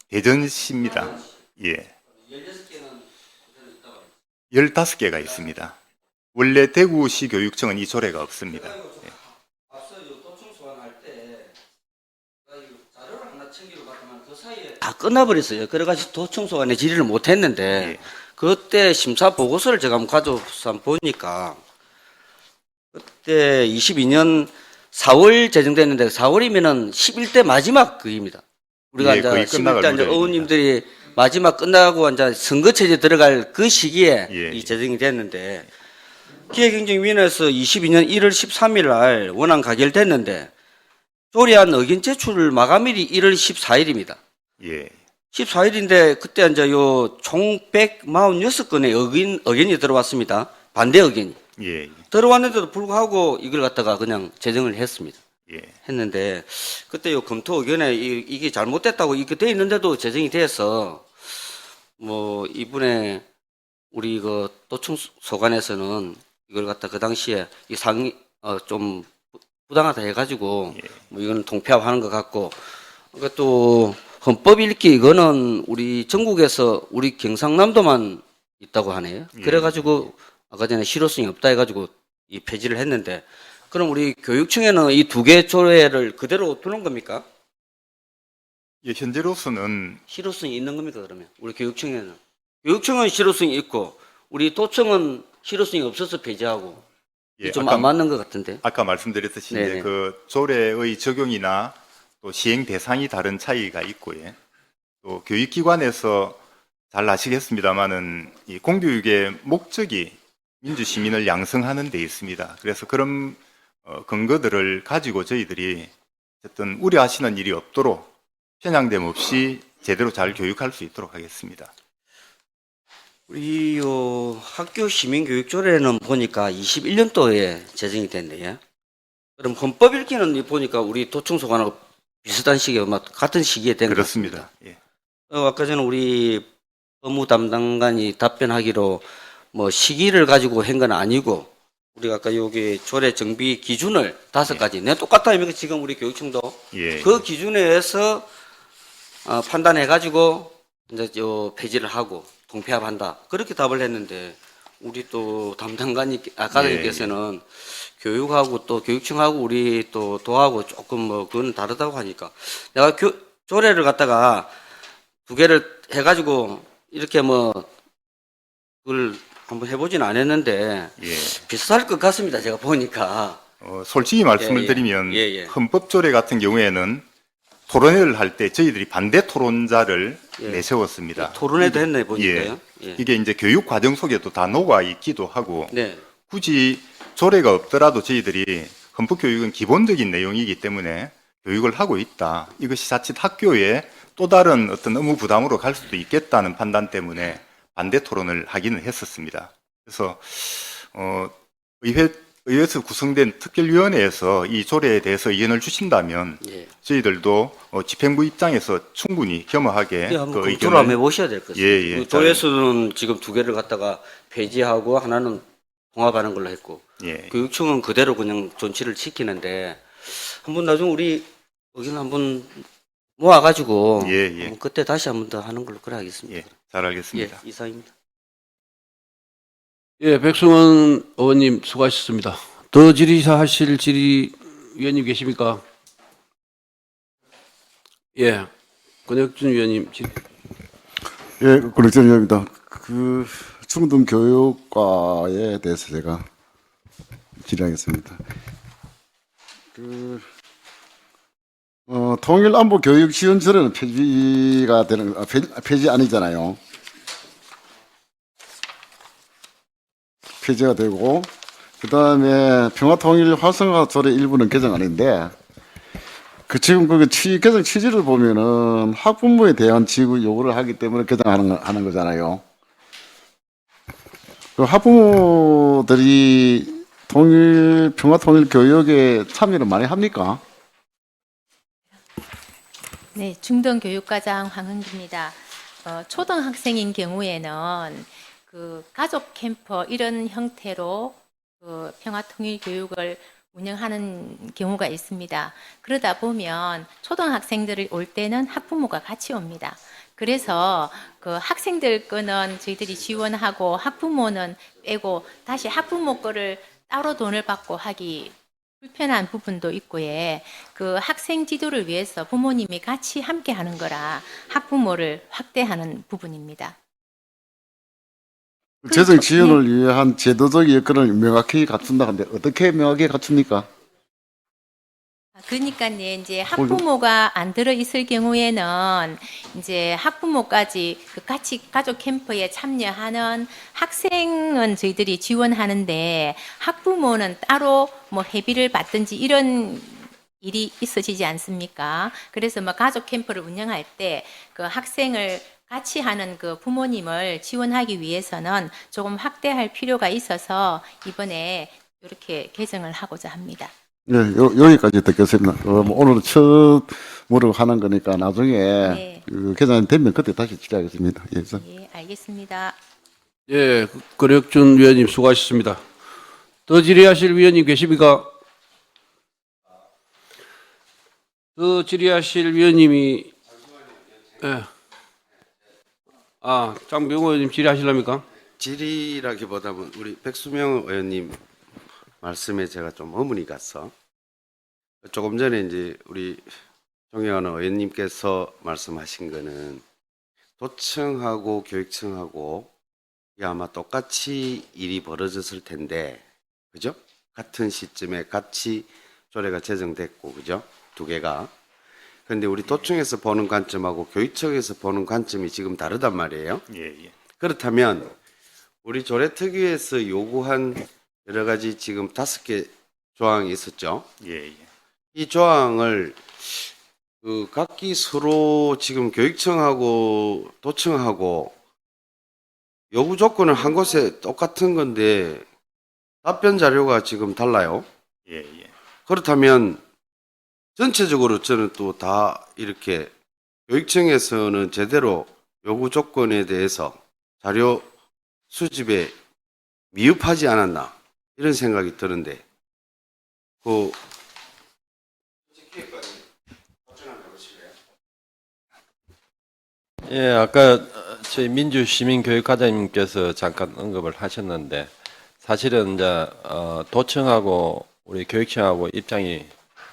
R: 대전시입니다. 예. 15개가 있습니다. 원래 대구시 교육청은 이 조례가 없습니다. 예.
Q: 다 끝나버렸어요. 그래가지고 도청소관에 질의를 못했는데 그때 심사 보고서를 제가 한번 가져서 한번 보니까 그때 22년 4월 제정됐는데 4월이면은 11대 마지막 그입니다. 우리가
R: 예,
Q: 이제
R: 거의
Q: 11대 이제
R: 끝나갈
Q: 의원님들이 마지막 끝나고 이제 선거체제 들어갈 그 시기에
R: 예.
Q: 이 제정이 됐는데 기획행정위원회에서 22년 1월 13일 날 원안 가결됐는데 조례안 의견 제출 마감일이 1월 14일입니다.
R: 예.
Q: 14일인데 그때 이제 요 총 146건의 의견이 들어왔습니다. 반대 의견이.
R: 예.
Q: 들어왔는데도 불구하고 이걸 갖다가 그냥 제정을 했습니다.
R: 예.
Q: 했는데 그때 요 검토 의견에 이게 잘못됐다고 이렇게 돼 있는데도 제정이 돼서 뭐 이분의 우리 그 도청소관에서는 이걸 갖다 그 당시에 이 상이 좀 부당하다 해가지고 뭐 이거는 통폐합하는 것 같고 또 헌법 읽기 이거는 우리 전국에서 우리 경상남도만 있다고 하네요. 그래가지고 아까 전에 실효성이 없다 해가지고 이 폐지를 했는데 그럼 우리 교육청에는 이 두 개 조례를 그대로 두는 겁니까?
R: 예, 현재로서는
Q: 실효성이 있는 겁니까 그러면 우리 교육청에는 실효성이 있고 우리 도청은 실효성이 없어서 폐지하고
R: 예,
Q: 좀 안 맞는 것 같은데.
R: 아까 말씀드렸듯이
Q: 네네.
R: 이제 그 조례의 적용이나 또 시행 대상이 다른 차이가 있고요. 또 교육기관에서 잘 아시겠습니다만은 이 공교육의 목적이 민주 시민을 양성하는 데 있습니다. 그래서 그런 근거들을 가지고 저희들이 어쨌든 우려하시는 일이 없도록 편향됨 없이 제대로 잘 교육할 수 있도록 하겠습니다.
Q: 우리 학교 시민교육조례는 보니까 21년도에 제정이 됐네요. 그럼 헌법 읽기는 보니까 우리 도청소관하고 비슷한 시기에 같은 시기에 된
R: 그렇습니다. 예.
Q: 아까 전에 우리 업무 담당관이 답변하기로 뭐 시기를 가지고 한 건 아니고 우리가 아까 여기 조례 정비 기준을 5가지 네, 똑같아요. 지금 우리 교육청도
R: 예.
Q: 그 기준에 의해서 판단해 가지고 이제 폐지를 하고 통폐합한다 그렇게 답을 했는데 우리 또 담당관이 과장님께서는 교육하고 또 교육청하고 우리 또 도하고 조금 뭐 그건 다르다고 하니까 내가 조례를 갖다가 2개를 해가지고 이렇게 뭐 그걸 한번 해보진 않았는데 비슷할 것 같습니다. 제가 보니까.
R: 솔직히 말씀을 드리면 헌법조례 같은 경우에는 토론회를 할 때 저희들이 반대 토론자를 내세웠습니다.
Q: 토론회도 했네 보니까요.
R: 이게 이제 교육 과정 속에도 다 녹아 있기도 하고
Q: 네.
R: 굳이 조례가 없더라도 저희들이 헌법교육은 기본적인 내용이기 때문에 교육을 하고 있다. 이것이 자칫 학교에 또 다른 어떤 업무 부담으로 갈 수도 있겠다는 판단 때문에 반대 토론을 하기는 했었습니다. 그래서 의회에서 구성된 특별위원회에서 이 조례에 대해서 의견을 주신다면
Q: 예.
R: 저희들도 집행부 입장에서 충분히 겸허하게
Q: 한번
R: 그
Q: 검토를 한번 해보셔야 될 것 같습니다.
R: 예, 예.
Q: 그 조회수는 지금 두 개를 갖다가 폐지하고 하나는 통합하는 걸로 했고
R: 예.
Q: 교육청은 그대로 그냥 존치를 지키는데 한번 나중 우리 의견 한번 모아가지고
R: 예, 예.
Q: 한번 그때 다시 한번 더 하는 걸로 그래 하겠습니다.
R: 예, 잘 알겠습니다.
Q: 예, 이상입니다.
A: 예, 백승원 의원님 수고하셨습니다. 더 질의하실 질의위원님 계십니까? 예, 권혁준 위원님.
I: 예, 권혁준 의원입니다. 그 중등교육과에 대해서 제가 질의하겠습니다. 통일안보교육지원제도는 폐지가 되는, 폐지 아니잖아요. 폐지가 되고, 그 다음에 평화통일 활성화 조례 일부는 개정 아닌데, 지금 개정 취지를 보면은 학부모에 대한 지구 요구를 하기 때문에 개정하는 거잖아요. 그 학부모들이 평화통일 교육에 참여를 많이 합니까?
S: 네, 중등교육과장 황은기입니다. 초등학생인 경우에는 그 가족 캠퍼 이런 형태로 그 평화통일 교육을 운영하는 경우가 있습니다. 그러다 보면 초등학생들이 올 때는 학부모가 같이 옵니다. 그래서 그 학생들 거는 저희들이 지원하고 학부모는 빼고 다시 학부모 거를 따로 돈을 받고 하기 불편한 부분도 있고, 그 학생 지도를 위해서 부모님이 같이 함께 하는 거라 학부모를 확대하는 부분입니다.
I: 재정 지원을 위한 제도적 여건을 명확히 갖춘다 하는데 어떻게 명확히 갖춥니까?
S: 그러니까 이제 학부모가 안 들어 있을 경우에는 이제 학부모까지 같이 가족 캠프에 참여하는 학생은 저희들이 지원하는데 학부모는 따로 뭐 회비를 받든지 이런 일이 있어지지 않습니까? 그래서 뭐 가족 캠프를 운영할 때 그 학생을 같이 하는 그 부모님을 지원하기 위해서는 조금 확대할 필요가 있어서 이번에 이렇게 개정을 하고자 합니다.
I: 네, 여기까지 듣겠습니다. 오늘은 처음으로 하는 거니까 나중에
S: 네.
I: 개정이 되면 그때 다시 질의하겠습니다. 예,
S: 예, 알겠습니다.
A: 예, 권혁준 위원님 수고하셨습니다. 더 질의하실 위원님 계십니까? 더 질의하실 위원님이 예. 장병호 의원님 질의하실랍니까?
H: 질의라기보다는 우리 백수명 의원님 말씀에 제가 좀 어머니 갔어. 조금 전에 이제 우리 존경하는 의원님께서 말씀하신 거는 도청하고 교육청하고 이게 아마 똑같이 일이 벌어졌을 텐데, 그죠? 같은 시점에 같이 조례가 제정됐고, 그죠? 두 개가. 근데 우리 도청에서 보는 관점하고 교육청에서 보는 관점이 지금 다르단 말이에요.
R: 예, 예.
H: 그렇다면 우리 조례 특위에서 요구한 여러 가지 지금 5개 조항이 있었죠.
R: 예, 예.
H: 이 조항을 각기 서로 지금 교육청하고 도청하고 요구 조건을 한 곳에 똑같은 건데 답변 자료가 지금 달라요.
R: 예, 예.
H: 그렇다면 전체적으로 저는 또 다 이렇게 교육청에서는 제대로 요구 조건에 대해서 자료 수집에 미흡하지 않았나 이런 생각이 드는데
O: 예, 아까 저희 민주시민교육과장님께서 잠깐 언급을 하셨는데 사실은 이제 도청하고 우리 교육청하고 입장이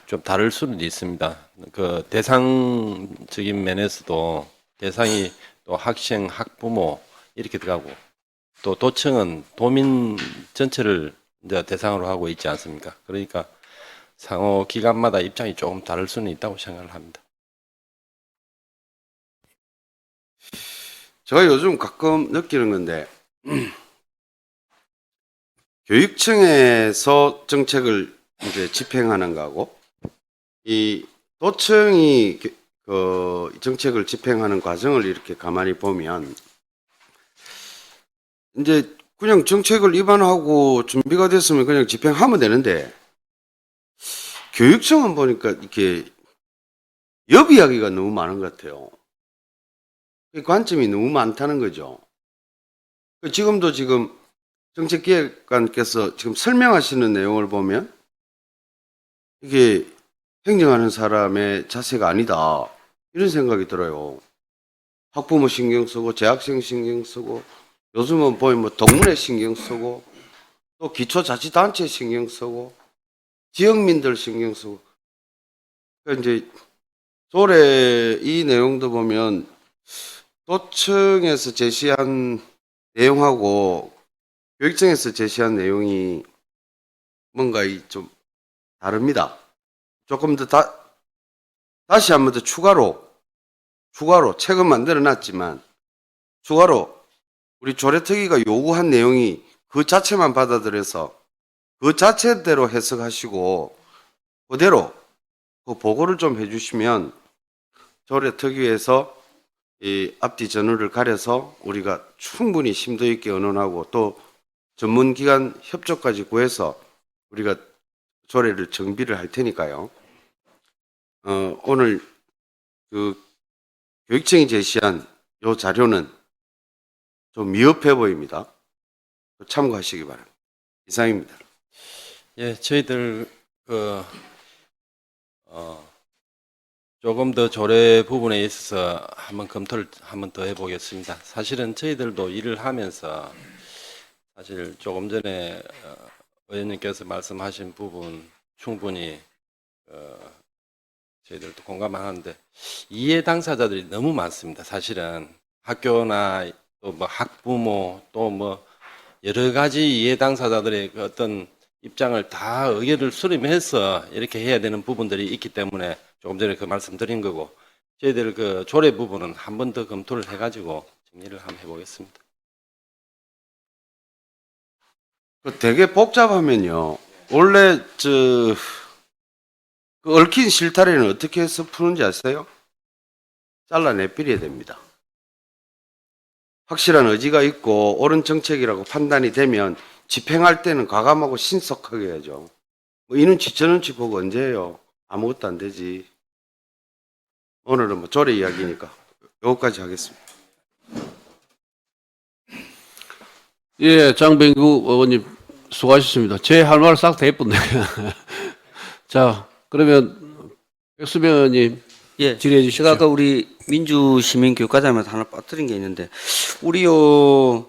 O: 좀 다를 수는 있습니다. 그 대상적인 면에서도 대상이 또 학생, 학부모 이렇게 들어가고 또 도청은 도민 전체를 이제 대상으로 하고 있지 않습니까? 그러니까 상호 기관마다 입장이 조금 다를 수는 있다고 생각을 합니다.
H: 제가 요즘 가끔 느끼는 건데 교육청에서 정책을 이제 집행하는 거하고 이 도청이 그 정책을 집행하는 과정을 이렇게 가만히 보면 이제 그냥 정책을 입안하고 준비가 됐으면 그냥 집행하면 되는데, 교육청은 보니까 이렇게 옆 이야기가 너무 많은 것 같아요. 그 관점이 너무 많다는 거죠. 지금도 지금 정책기획관께서 지금 설명하시는 내용을 보면 이게 행정하는 사람의 자세가 아니다. 이런 생각이 들어요. 학부모 신경 쓰고, 재학생 신경 쓰고, 요즘은 보면 뭐 동문회 신경 쓰고, 또 기초자치단체 신경 쓰고, 지역민들 신경 쓰고. 그러니까 이제 조례 이 내용도 보면 도청에서 제시한 내용하고 교육청에서 제시한 내용이 뭔가 좀 다릅니다. 조금 더 다시 한 번 더 추가로 책은 만들어 놨지만 추가로 우리 조례특위가 요구한 내용이 그 자체만 받아들여서 그 자체대로 해석하시고 그대로 그 보고를 좀 해주시면 조례특위에서 이 앞뒤 전후를 가려서 우리가 충분히 심도 있게 의논하고 또 전문기관 협조까지 구해서 우리가 조례를 정비를 할 테니까요. 오늘 그 교육청이 제시한 요 자료는 좀 미흡해 보입니다. 참고하시기 바랍니다. 이상입니다.
O: 예, 저희들 조금 더 조례 부분에 있어서 한번 검토를 한번 더 해보겠습니다. 사실은 저희들도 일을 하면서 사실 조금 전에 의원님께서 말씀하신 부분 충분히 저희들도 공감하는데 이해 당사자들이 너무 많습니다. 사실은 학교나 또 뭐 학부모 또 뭐 여러 가지 이해 당사자들의 그 어떤 입장을 다 의견을 수렴해서 이렇게 해야 되는 부분들이 있기 때문에 조금 전에 그 말씀드린 거고 저희들 그 조례 부분은 한 번 더 검토를 해가지고 정리를 한번 해보겠습니다.
H: 되게 복잡하면요. 원래 그 얽힌 실타래는 어떻게 해서 푸는지 아세요? 잘라내버려야 됩니다. 확실한 의지가 있고 옳은 정책이라고 판단이 되면 집행할 때는 과감하고 신속하게 해야죠. 뭐 이눈치 저눈치 보고 언제 해요? 아무것도 안 되지. 오늘은 뭐 조례 이야기니까 요거까지 하겠습니다.
A: 예, 장병구 의원님 수고하셨습니다. 제 할 말 싹 다 예쁜데. 자, 그러면 백수명 의원님
Q: 예,
A: 질의해 주십시오.
Q: 제가 아까 우리 민주시민교육과장님한테 하나 빠뜨린 게 있는데 우리 요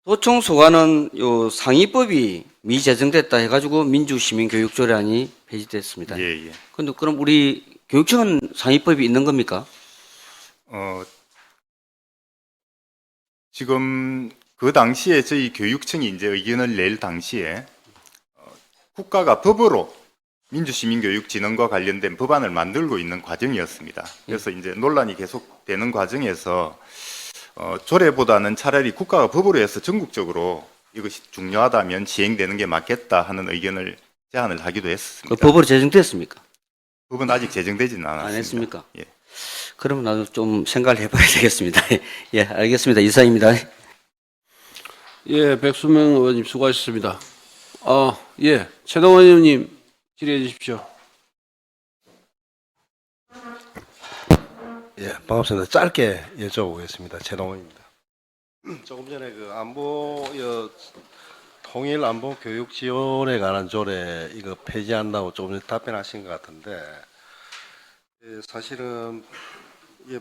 Q: 도청 소관은 요 상위법이 미제정됐다 해가지고 민주시민교육조례안이 폐지됐습니다.
R: 예, 예.
Q: 근데 그럼 우리 교육청은 상위법이 있는 겁니까?
R: 지금 그 당시에 저희 교육청이 이제 의견을 낼 당시에 국가가 법으로 민주시민교육진흥과 관련된 법안을 만들고 있는 과정이었습니다. 그래서 이제 논란이 계속되는 과정에서 조례보다는 차라리 국가가 법으로 해서 전국적으로 이것이 중요하다면 시행되는 게 맞겠다 하는 의견을 제안을 하기도 했습니다.
Q: 그 법으로 제정됐습니까?
R: 법은 아직 제정되지는 않았습니다.
Q: 안 했습니까?
R: 예.
Q: 그러면 나도 좀 생각을 해봐야 되겠습니다. 예, 알겠습니다. 이상입니다.
A: 예, 백수명 의원님 수고하셨습니다. 예, 최동원 의원님 질의해 주십시오.
T: 예, 반갑습니다. 짧게 여쭤보겠습니다. 최동원입니다. 조금 전에 그 통일 안보 교육 지원에 관한 조례 이거 폐지한다고 조금 전에 답변하신 것 같은데 사실은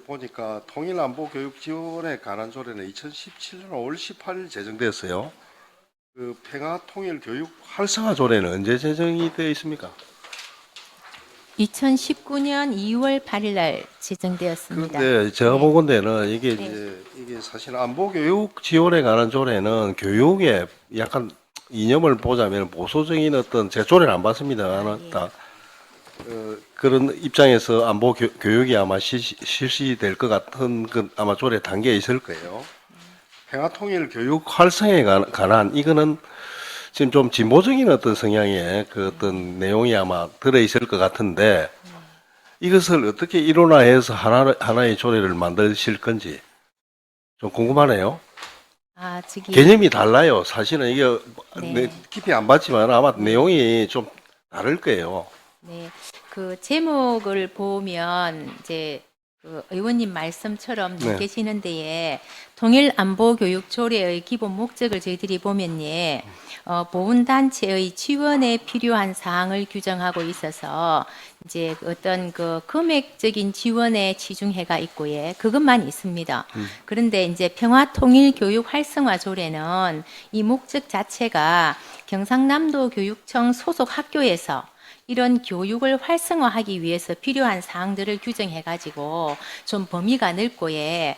T: 보니까 통일 안보 교육 지원에 관한 조례는 2017년 5월 18일 제정됐어요. 그 평화 통일 교육 활성화 조례는 언제 제정이 되어 있습니까?
S: 2019년 2월 8일 날 제정되었습니다.
T: 그런데 제가 보건대는 이게 이게 사실 안보 교육 지원에 관한 조례는 교육에 약간 이념을 보자면 보수적인 어떤 제 조례를 안 봤습니다. 그런 입장에서 안보 교육이 아마 실시될 것 같은 그 아마 조례 단계에 있을 거예요. 평화통일 교육 활성에 관한 이거는 지금 좀 진보적인 어떤 성향의 그 어떤 내용이 아마 들어있을 것 같은데 이것을 어떻게 일원화해서 하나의 조례를 만드실 건지 좀 궁금하네요. 개념이 달라요. 사실은 이게
S: 네.
T: 깊이 안 봤지만 아마 내용이 좀 다를 거예요.
S: 네, 그 제목을 보면 이제 그 의원님 말씀처럼
T: 네.
S: 느껴지는 데에 통일 안보 교육 조례의 기본 목적을 저희들이 보면 예, 보훈단체의 지원에 필요한 사항을 규정하고 있어서 이제 어떤 그 금액적인 지원에 치중해가 있고 예, 그것만 있습니다. 그런데 이제 평화통일교육 활성화 조례는 이 목적 자체가 경상남도 교육청 소속 학교에서 이런 교육을 활성화하기 위해서 필요한 사항들을 규정해가지고 좀 범위가 넓고 예,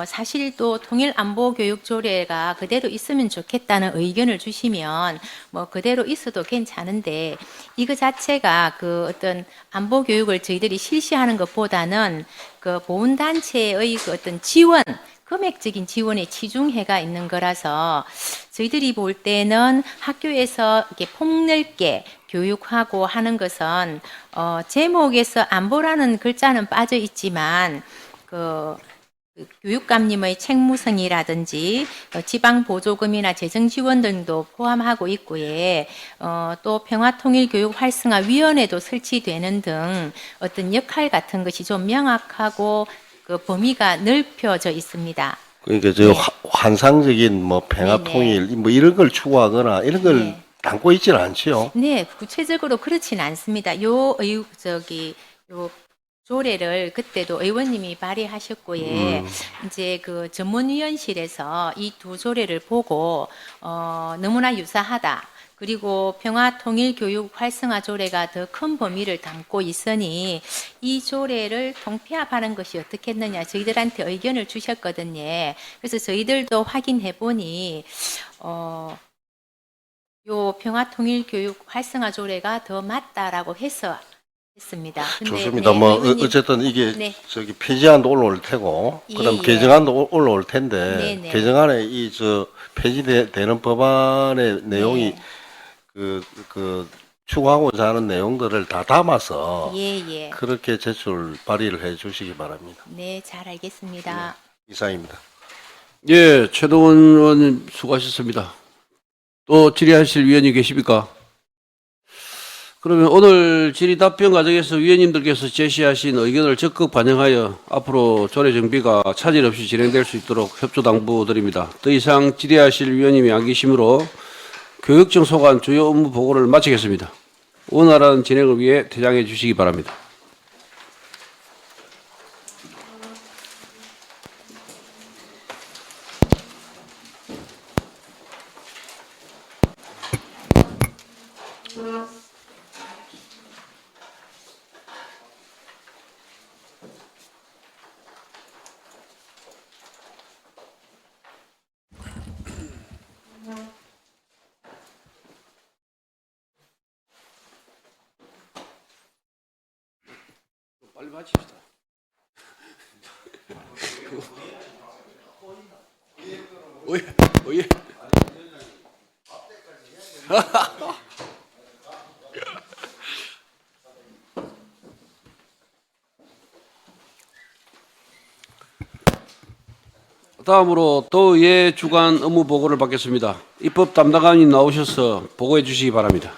S: 사실 또 통일안보교육조례가 그대로 있으면 좋겠다는 의견을 주시면 뭐 그대로 있어도 괜찮은데 이거 자체가 그 어떤 안보교육을 저희들이 실시하는 것보다는 그 보훈단체의 그 어떤 지원 금액적인 지원에 치중해가 있는 거라서 저희들이 볼 때는 학교에서 이렇게 폭넓게 교육하고 하는 것은 제목에서 안보라는 글자는 빠져 있지만 그 교육감님의 책무성이라든지 지방보조금이나 재정지원 등도 포함하고 있고 예, 또 평화통일교육활성화위원회도 설치되는 등 어떤 역할 같은 것이 좀 명확하고 그 범위가 넓혀져 있습니다.
T: 그러니까 저 환상적인 뭐 평화 통일 뭐 이런 걸 추구하거나 이런 걸 담고 있지는 않지요.
S: 네, 구체적으로 그렇지는 않습니다. 요 조례를 그때도 의원님이 발의하셨고 예, 이제 그 전문위원실에서 이 두 조례를 보고 너무나 유사하다. 그리고 평화통일교육 활성화 조례가 더 큰 범위를 담고 있으니 이 조례를 통폐합하는 것이 어떻겠느냐 저희들한테 의견을 주셨거든요. 그래서 저희들도 확인해 보니 요 평화통일교육 활성화 조례가 더 맞다라고 해서 했습니다. 근데
T: 좋습니다.
S: 네,
T: 뭐
S: 의원님,
T: 어쨌든 이게
S: 네.
T: 저기 폐지안도 올라올 테고
S: 예,
T: 그다음
S: 예.
T: 개정안도 올라올 텐데
S: 네, 네.
T: 개정안에 이 저 폐지되는 법안의 내용이 그 추구하고자 하는 내용들을 다 담아서
S: 예.
T: 그렇게 제출 발의를 해 주시기 바랍니다.
S: 네, 잘 알겠습니다.
T: 이상입니다.
A: 예, 최동원 의원님 수고하셨습니다. 또 질의하실 위원님 계십니까? 그러면 오늘 질의 답변 과정에서 위원님들께서 제시하신 의견을 적극 반영하여 앞으로 조례 정비가 차질 없이 진행될 수 있도록 협조 당부드립니다. 더 이상 질의하실 위원님이 안 계시므로 교육청 소관 주요 업무 보고를 마치겠습니다. 원활한 진행을 위해 퇴장해 주시기 바랍니다. 빨리 마칩시다. 예. 다음으로 도의회 주간 업무 보고를 받겠습니다. 입법 담당관님 나오셔서 보고해 주시기 바랍니다.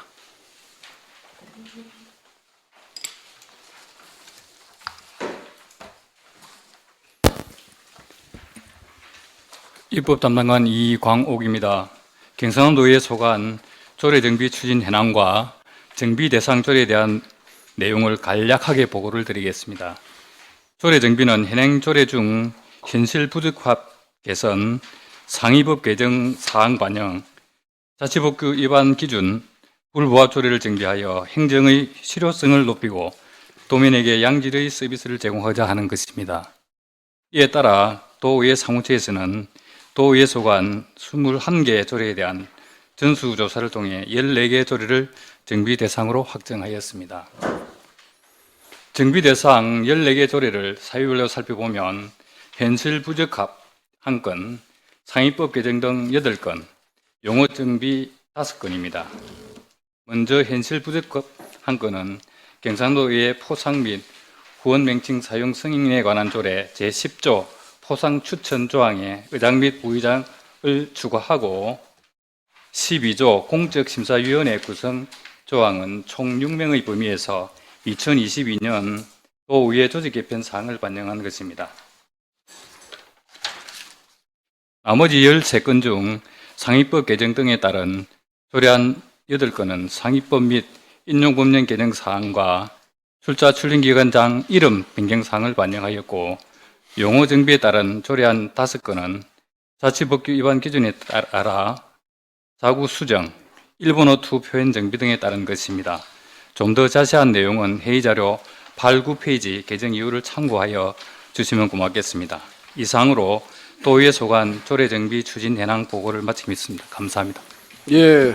U: 입법 담당관 이광옥입니다. 경상도의회 소관 조례 정비 추진 현황과 정비 대상 조례에 대한 내용을 간략하게 보고를 드리겠습니다. 조례 정비는 현행 조례 중 현실 부적합 개선, 상위법 개정 사항 반영, 자치법규 위반 기준, 불부합 조례를 정비하여 행정의 실효성을 높이고 도민에게 양질의 서비스를 제공하자 하는 것입니다. 이에 따라 도의회 사무처에서는 도의회 소관 21개 조례에 대한 전수조사를 통해 14개 조례를 정비 대상으로 확정하였습니다. 정비 대상 14개 조례를 사유별로 살펴보면 현실 부적합 1건, 상위법 개정 등 8건, 용어 정비 5건입니다. 먼저 현실 부적합 1건은 경상도의회 포상 및 후원 명칭 사용 승인에 관한 조례 제10조 포상 추천 조항의 의장 및 부의장 추가하고 12조 공적심사위원회 구성 조항은 총 6명의 범위에서 2022년 도의회 조직 개편 사항을 반영한 것입니다. 나머지 13건 중 상위법 개정 등에 따른 조례안 8건은 상위법 및 인용법령 개정 사항과 출자 출림기관장 이름 변경 사항을 반영하였고, 용어 정비에 따른 조례안 5건은 자치법규 위반 기준에 따라 자구 수정, 일본어 투 표현 정비 등에 따른 것입니다. 좀 더 자세한 내용은 회의자료 8, 9페이지 개정 이유를 참고하여 주시면 고맙겠습니다. 이상으로 도의회 소관 조례 정비 추진 현황 보고를 마치겠습니다. 감사합니다.
A: 예,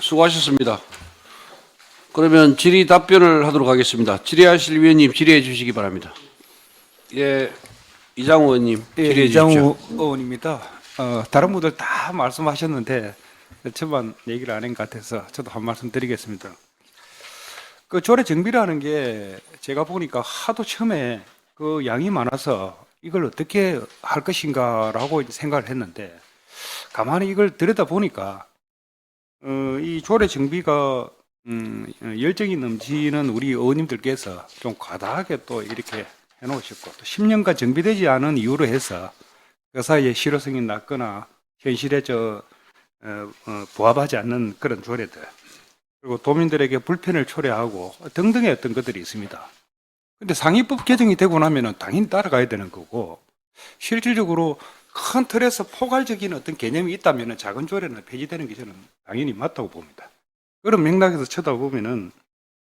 A: 수고하셨습니다. 그러면 질의 답변을 하도록 하겠습니다. 질의하실 위원님 질의해 주시기 바랍니다. 예, 이장우 의원님 질의해 주십시오.
E: 이장우 의원입니다. 다른 분들 다 말씀하셨는데 저만 얘기를 안 한 것 같아서 저도 한 말씀 드리겠습니다. 그 조례 정비라는 게 제가 보니까 하도 처음에 그 양이 많아서 이걸 어떻게 할 것인가라고 생각을 했는데, 가만히 이걸 들여다 보니까 이 조례 정비가 열정이 넘치는 우리 의원님들께서 좀 과다하게 또 이렇게 해놓으셨고, 또 10년간 정비되지 않은 이유로 해서 그 사이에 실효성이 낮거나 현실에 부합하지 않는 그런 조례들, 그리고 도민들에게 불편을 초래하고 등등의 어떤 것들이 있습니다. 근데 상위법 개정이 되고 나면은 당연히 따라가야 되는 거고, 실질적으로 큰 틀에서 포괄적인 어떤 개념이 있다면은 작은 조례는 폐지되는 게 저는 당연히 맞다고 봅니다. 그런 맥락에서 쳐다보면은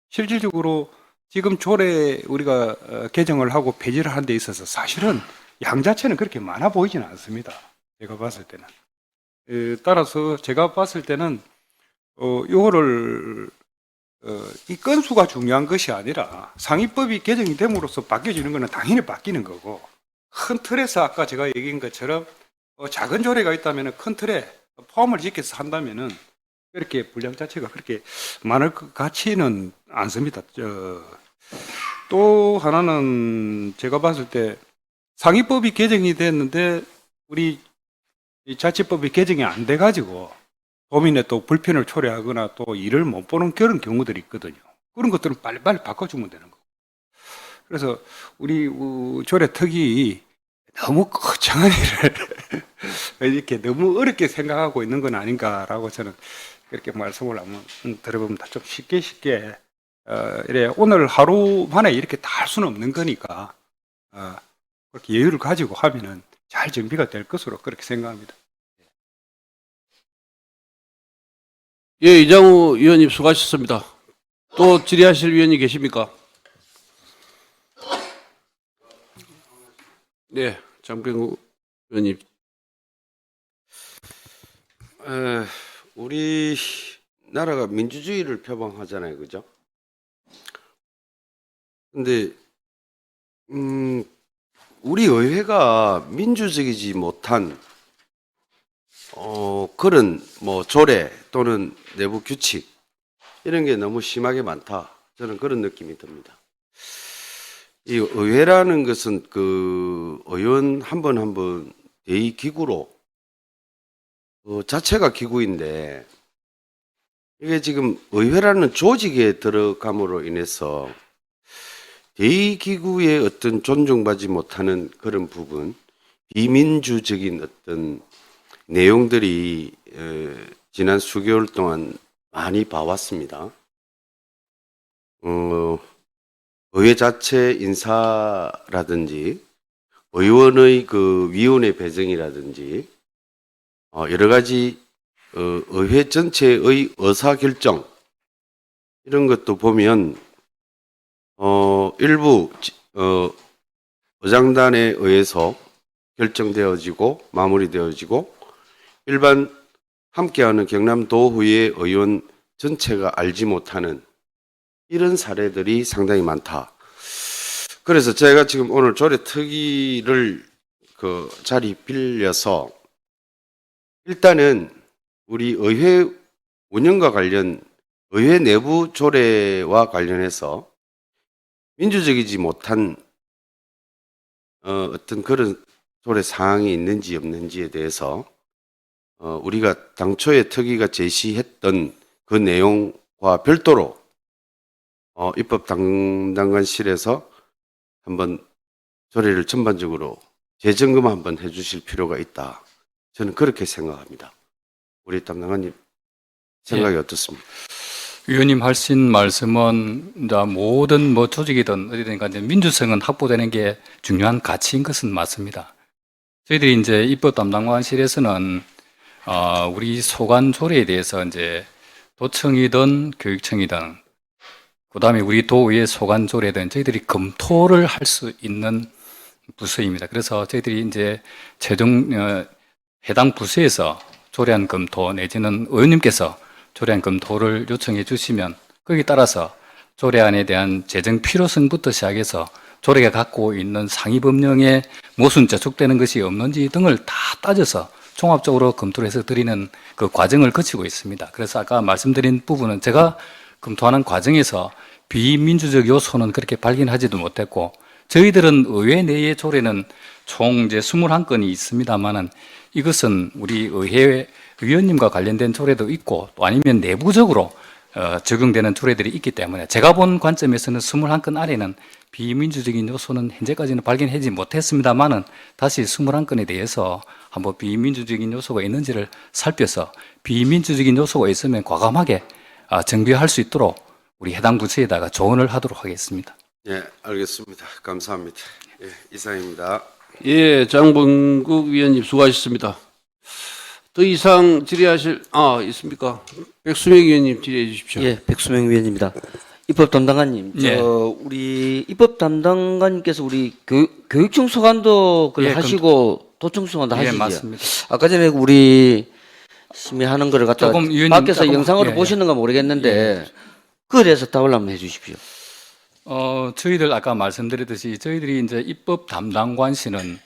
E: 실질적으로 지금 조례 우리가 개정을 하고 폐지를 하는 데 있어서 사실은 양 자체는 그렇게 많아 보이지는 않습니다. 제가 봤을 때는. 따라서 제가 봤을 때는 요거를 이 건수가 중요한 것이 아니라 상위법이 개정이 됨으로써 바뀌어지는 것은 당연히 바뀌는 거고, 큰 틀에서 아까 제가 얘기한 것처럼 작은 조례가 있다면 큰 틀에 포함을 지켜서 한다면은 그렇게 분량 자체가 그렇게 많을 것 같지는 않습니다. 또 하나는 제가 봤을 때 상위법이 개정이 됐는데 우리 이 자치법이 개정이 안 돼가지고 도민의 또 불편을 초래하거나 또 일을 못 보는 그런 경우들이 있거든요. 그런 것들은 빨리빨리 바꿔주면 되는 거고. 그래서 우리 조례 특위 너무 거창한 일을 이렇게 너무 어렵게 생각하고 있는 건 아닌가라고 저는 그렇게 말씀을 한번 들어봅니다. 좀 쉽게 이래 오늘 하루 만에 이렇게 다 할 수는 없는 거니까 그렇게 여유를 가지고 하면은 잘 정비가 될 것으로 그렇게 생각합니다.
A: 예, 이장우 의원님 수고하셨습니다. 또 질의하실 위원이 계십니까? 네, 장병우 의원님.
H: 우리 나라가 민주주의를 표방하잖아요, 그죠? 근데 우리 의회가 민주적이지 못한 그런 뭐 조례 또는 내부 규칙 이런 게 너무 심하게 많다. 저는 그런 느낌이 듭니다. 이 의회라는 것은 그 의원 한 번 한 번 대의 기구로 자체가 기구인데, 이게 지금 의회라는 조직에 들어감으로 인해서 대의 기구의 어떤 존중받지 못하는 그런 부분, 비민주적인 어떤 내용들이 지난 수개월 동안 많이 봐왔습니다. 의회 자체 인사라든지 의원의 그 위원회 배정이라든지 여러 가지 의회 전체의 의사결정 이런 것도 보면 일부 의장단에 의해서 결정되어지고 마무리되어지고 일반 함께하는 경남도의회 의원 전체가 알지 못하는 이런 사례들이 상당히 많다. 그래서 제가 지금 오늘 조례 특위를 그 자리 빌려서 일단은 우리 의회 운영과 관련 의회 내부 조례와 관련해서 민주적이지 못한 어떤 그런 조례 사항이 있는지 없는지에 대해서 우리가 당초에 특위가 제시했던 그 내용과 별도로 입법 담당관실에서 한번 조례를 전반적으로 재점검 한번 해주실 필요가 있다. 저는 그렇게 생각합니다. 우리 담당관님 생각이 어떻습니까?
U: 위원님 하신 말씀은 이제 모든 뭐 조직이든 어디든 간에 민주성은 확보되는 게 중요한 가치인 것은 맞습니다. 저희들이 이제 입법 담당관실에서는 우리 소관 조례에 대해서 이제 도청이든 교육청이든 그다음에 우리 도의회 소관 조례든 저희들이 검토를 할 수 있는 부서입니다. 그래서 저희들이 이제 최종 해당 부서에서 조례안 검토 내지는 의원님께서 조례안 검토를 요청해 주시면 거기에 따라서 조례안에 대한 재정 필요성부터 시작해서 조례가 갖고 있는 상위 법령에 모순 저촉되는 것이 없는지 등을 다 따져서 종합적으로 검토를 해서 드리는 그 과정을 거치고 있습니다. 그래서 아까 말씀드린 부분은 제가 검토하는 과정에서 비민주적 요소는 그렇게 발견하지도 못했고 저희들은 의회 내의 조례는 총 이제 21건이 있습니다만은 이것은 우리 의회 위원님과 관련된 조례도 있고 또 아니면 내부적으로 적용되는 조례들이 있기 때문에 제가 본 관점에서는 21건 아래는 비민주적인 요소는 현재까지는 발견하지 못했습니다만은 다시 21건에 대해서 한번 비민주적인 요소가 있는지를 살펴서 비민주적인 요소가 있으면 과감하게 정비할 수 있도록 우리 해당 부처에다가 조언을 하도록 하겠습니다.
H: 예, 알겠습니다. 감사합니다. 예, 이상입니다.
A: 예, 장봉국 위원님 수고하셨습니다. 더 이상 질의하실 있습니까? 백수명 위원님 질의해 주십시오.
Q: 예, 백수명 위원입니다. 입법 담당관님,
U: 예.
Q: 우리 입법 담당관님께서 우리 교육청 소관도
U: 예,
Q: 하시고 도청 소관도
U: 예,
Q: 하시죠.
U: 맞습니다.
Q: 아까 전에 우리 심의하는 거를 갖다가
U: 조금 위원님
Q: 밖에서
U: 조금,
Q: 영상으로
U: 예, 예.
Q: 보시는가 모르겠는데 그에 대해서 답을 한번 해주십시오.
U: 저희들 아까 말씀드렸듯이 저희들이 이제 입법 담당관실은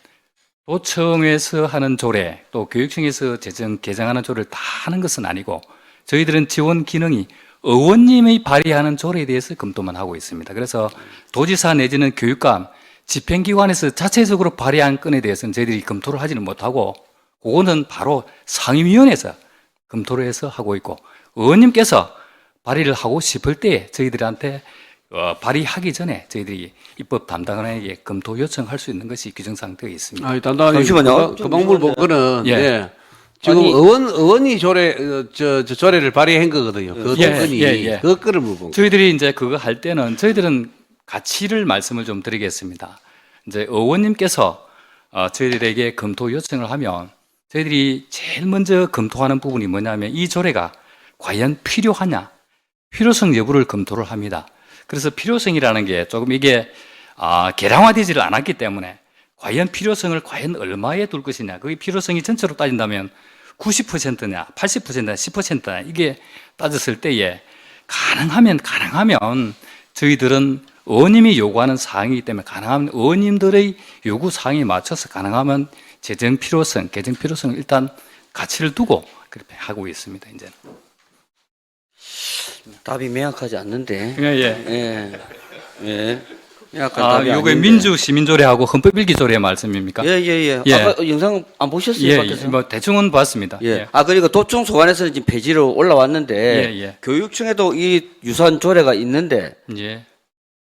U: 도청에서 하는 조례 또 교육청에서 개정하는 조례를 다 하는 것은 아니고 저희들은 지원 기능이 의원님이 발의하는 조례에 대해서 검토만 하고 있습니다. 그래서 도지사 내지는 교육감, 집행기관에서 자체적으로 발의한 건에 대해서는 저희들이 검토를 하지는 못하고 그거는 바로 상임위원회에서 검토를 해서 하고 있고 의원님께서 발의를 하고 싶을 때 저희들한테 발의하기 전에 저희들이 입법 담당관에게 검토 요청할 수 있는 것이 규정상 되어 있습니다.
A: 담당관님,
Q: 잠시만요.
A: 그 방법을 본 거는
U: 예.
A: 예. 지금
Q: 아니,
A: 의원이 조례를 발의한 거거든요. 그
U: 예,
A: 건이
U: 예.
A: 그 건을 물어본 거예요.
U: 저희들이 이제 그거 할 때는 저희들은 가치를 말씀을 좀 드리겠습니다. 이제 의원님께서 저희들에게 검토 요청을 하면 저희들이 제일 먼저 검토하는 부분이 뭐냐면 이 조례가 과연 필요하냐, 필요성 여부를 검토를 합니다. 그래서 필요성이라는 게 조금 이게 계량화되지를 않았기 때문에 과연 필요성을 과연 얼마에 둘 것이냐, 그 필요성이 전체로 따진다면 90%냐, 80%냐, 10%냐 이게 따졌을 때에 가능하면 저희들은 의원님이 요구하는 사항이기 때문에 가능하면 의원님들의 요구 사항에 맞춰서 가능하면 재정 필요성, 개정 필요성을 일단 가치를 두고 그렇게 하고 있습니다. 이제는.
Q: 답이 명확하지 않는데.
U: 예.
Q: 명확한 답이
U: 요게
Q: 아닌데.
U: 민주 시민조례하고 헌법일기조례 말씀입니까?
Q: 예.
U: 예.
Q: 아까 영상 안 보셨어요?
U: 예,
Q: 밖에서?
U: 뭐 대충은 봤습니다.
Q: 예. 그리고 도청 소관에서는 지금 폐지로 올라왔는데
U: 예.
Q: 교육청에도 이 유사한 조례가 있는데
U: 예.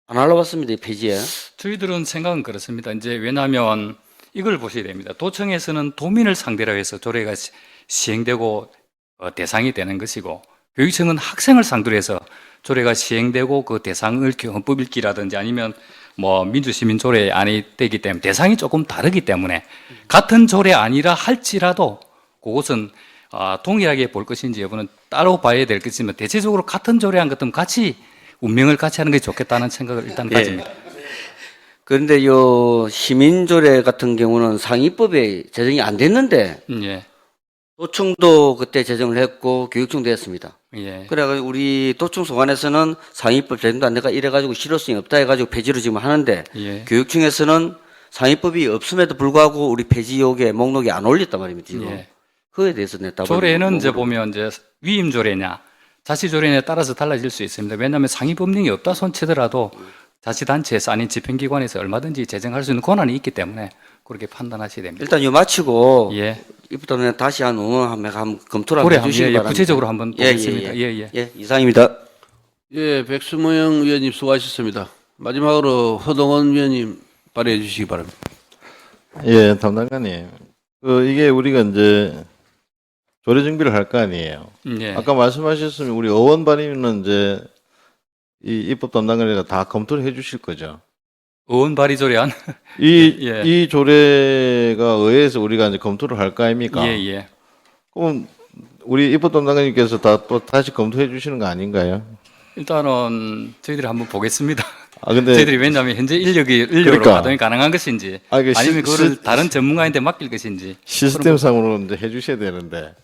Q: 안 올라왔습니다. 이 폐지에.
U: 저희들은 생각은 그렇습니다. 이제 왜냐하면 이걸 보셔야 됩니다. 도청에서는 도민을 상대로 해서 조례가 시행되고 대상이 되는 것이고 교육청은 학생을 상대로 해서 조례가 시행되고 그 대상을 헌법 읽기라든지 아니면 뭐 민주시민 조례 안에 되기 때문에 대상이 조금 다르기 때문에 같은 조례 아니라 할지라도 그것은 동일하게 볼 것인지 여부는 따로 봐야 될 것이지만 대체적으로 같은 조례안 같으면 같이 운명을 같이 하는 게 좋겠다는 생각을 일단 가집니다.
Q: 그런데 요 시민조례 같은 경우는 상위법에 제정이 안 됐는데
U: 예.
Q: 도청도 그때 제정을 했고 교육청도 했습니다.
U: 예.
Q: 그래가지고 우리 도청 소관에서는 상위법 제정도 안 돼가 이래가지고 실효성이 없다 해가지고 폐지로 지금 하는데
U: 예.
Q: 교육청에서는 상위법이 없음에도 불구하고 우리 폐지 요구에 목록에 안 올렸단 말입니다. 지금.
U: 예.
Q: 그거에 대해서 내 답을
U: 조례는 이제 보면 이제 위임 조례냐 자치 조례냐에 따라서 달라질 수 있습니다. 왜냐하면 상위 법령이 없다 손치더라도 자치단체에서 아닌 집행기관에서 얼마든지 제정할 수 있는 권한이 있기 때문에 그렇게 판단하셔야 됩니다.
Q: 일단 요 마치고
U: 예.
Q: 이부터는 다시 한번 검토를
U: 고려
Q: 한번 해주시기 바랍니다.
U: 구체적으로 한번 보겠습니다.
Q: 예, 이상입니다.
A: 예, 백수모영 위원님 수고하셨습니다. 마지막으로 허동원 위원님 발의해 주시기 바랍니다.
L: 예, 담당관님. 이게 우리가 이제 조례 정비를 할 거 아니에요.
U: 예.
L: 아까 말씀하셨으면 우리 어원 발의는 이제 이 입법 담당관이가 다 검토를 해 주실 거죠.
U: 의원 발의 조례안. 예.
L: 이 조례가 의회에서 우리가 이제 검토를 할 거 아닙니까?
U: 예, 예.
L: 그럼 우리 입법 담당관님께서 또 다시 검토해 주시는 거 아닌가요?
U: 일단은 저희들이 한번 보겠습니다.
L: 근데
U: 저희들이 왜냐하면 현재 인력으로
L: 그러니까.
U: 가동이 가능한 것인지
L: 그
U: 아니면 그거를 다른 전문가한테 맡길 것인지
L: 시스템상으로 이제 해 주셔야 되는데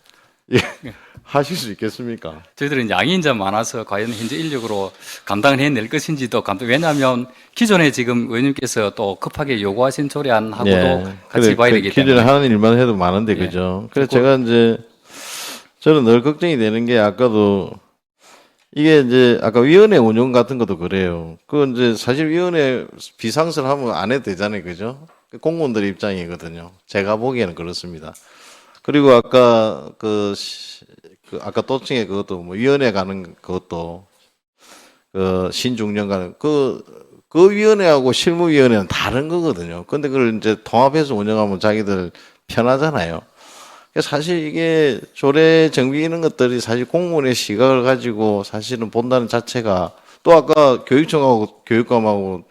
L: 하실 수 있겠습니까?
U: 저희들은 양인자 많아서 과연 현재 인력으로 감당을 해낼 것인지도 왜냐하면 기존에 지금 의원님께서 또 급하게 요구하신 조례안하고도 같이 봐야 되기 때문에
L: 기존에 하는 일만 해도 많은데 그죠? 그래서 제가 이제 저는 늘 걱정이 되는 게 아까도 이게 이제 아까 위원회 운영 같은 것도 그래요. 그건 이제 사실 위원회 비상설하면 안 해도 되잖아요, 그죠? 공무원들 입장이거든요. 제가 보기에는 그렇습니다. 그리고 아까 아까 또칭에 그것도 뭐 위원회 가는 그것도 신중년 가는 그 위원회하고 실무위원회는 다른 거거든요. 근데 그걸 이제 통합해서 운영하면 자기들 편하잖아요. 사실 이게 조례 정비 이런 것들이 사실 공무원의 시각을 가지고 사실은 본다는 자체가 또 아까 교육청하고 교육감하고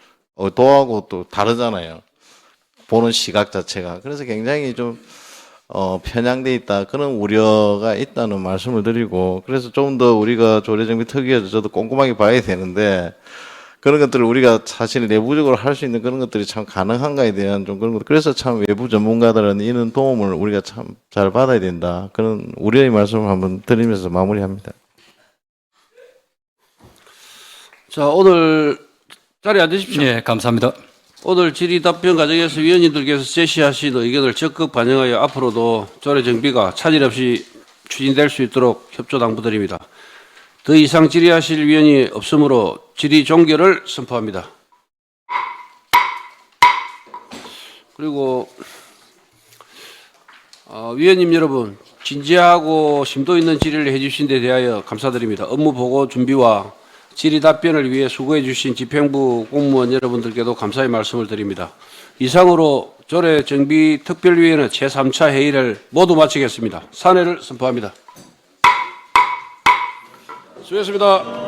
L: 도하고 또 다르잖아요. 보는 시각 자체가. 그래서 굉장히 좀 편향돼 있다. 그런 우려가 있다는 말씀을 드리고 그래서 좀 더 우리가 조례 정비 특위에서 저도 꼼꼼하게 봐야 되는데 그런 것들을 우리가 사실 내부적으로 할 수 있는 그런 것들이 참 가능한가에 대한 좀 그런 것. 그래서 참 외부 전문가들은 이런 도움을 우리가 참 잘 받아야 된다. 그런 우려의 말씀을 한번 드리면서 마무리합니다.
A: 자, 오늘 자리에 앉으십시오.
U: 예, 감사합니다.
A: 오늘 질의 답변 과정에서 위원님들께서 제시하신 의견을 적극 반영하여 앞으로도 조례 정비가 차질 없이 추진될 수 있도록 협조 당부드립니다. 더 이상 질의하실 위원이 없으므로 질의 종결을 선포합니다. 그리고 위원님 여러분, 진지하고 심도 있는 질의를 해주신 데 대하여 감사드립니다. 업무 보고 준비와 질의 답변을 위해 수고해 주신 집행부 공무원 여러분들께도 감사의 말씀을 드립니다. 이상으로 조례 정비 특별위원회 제3차 회의를 모두 마치겠습니다. 산회를 선포합니다. 수고했습니다.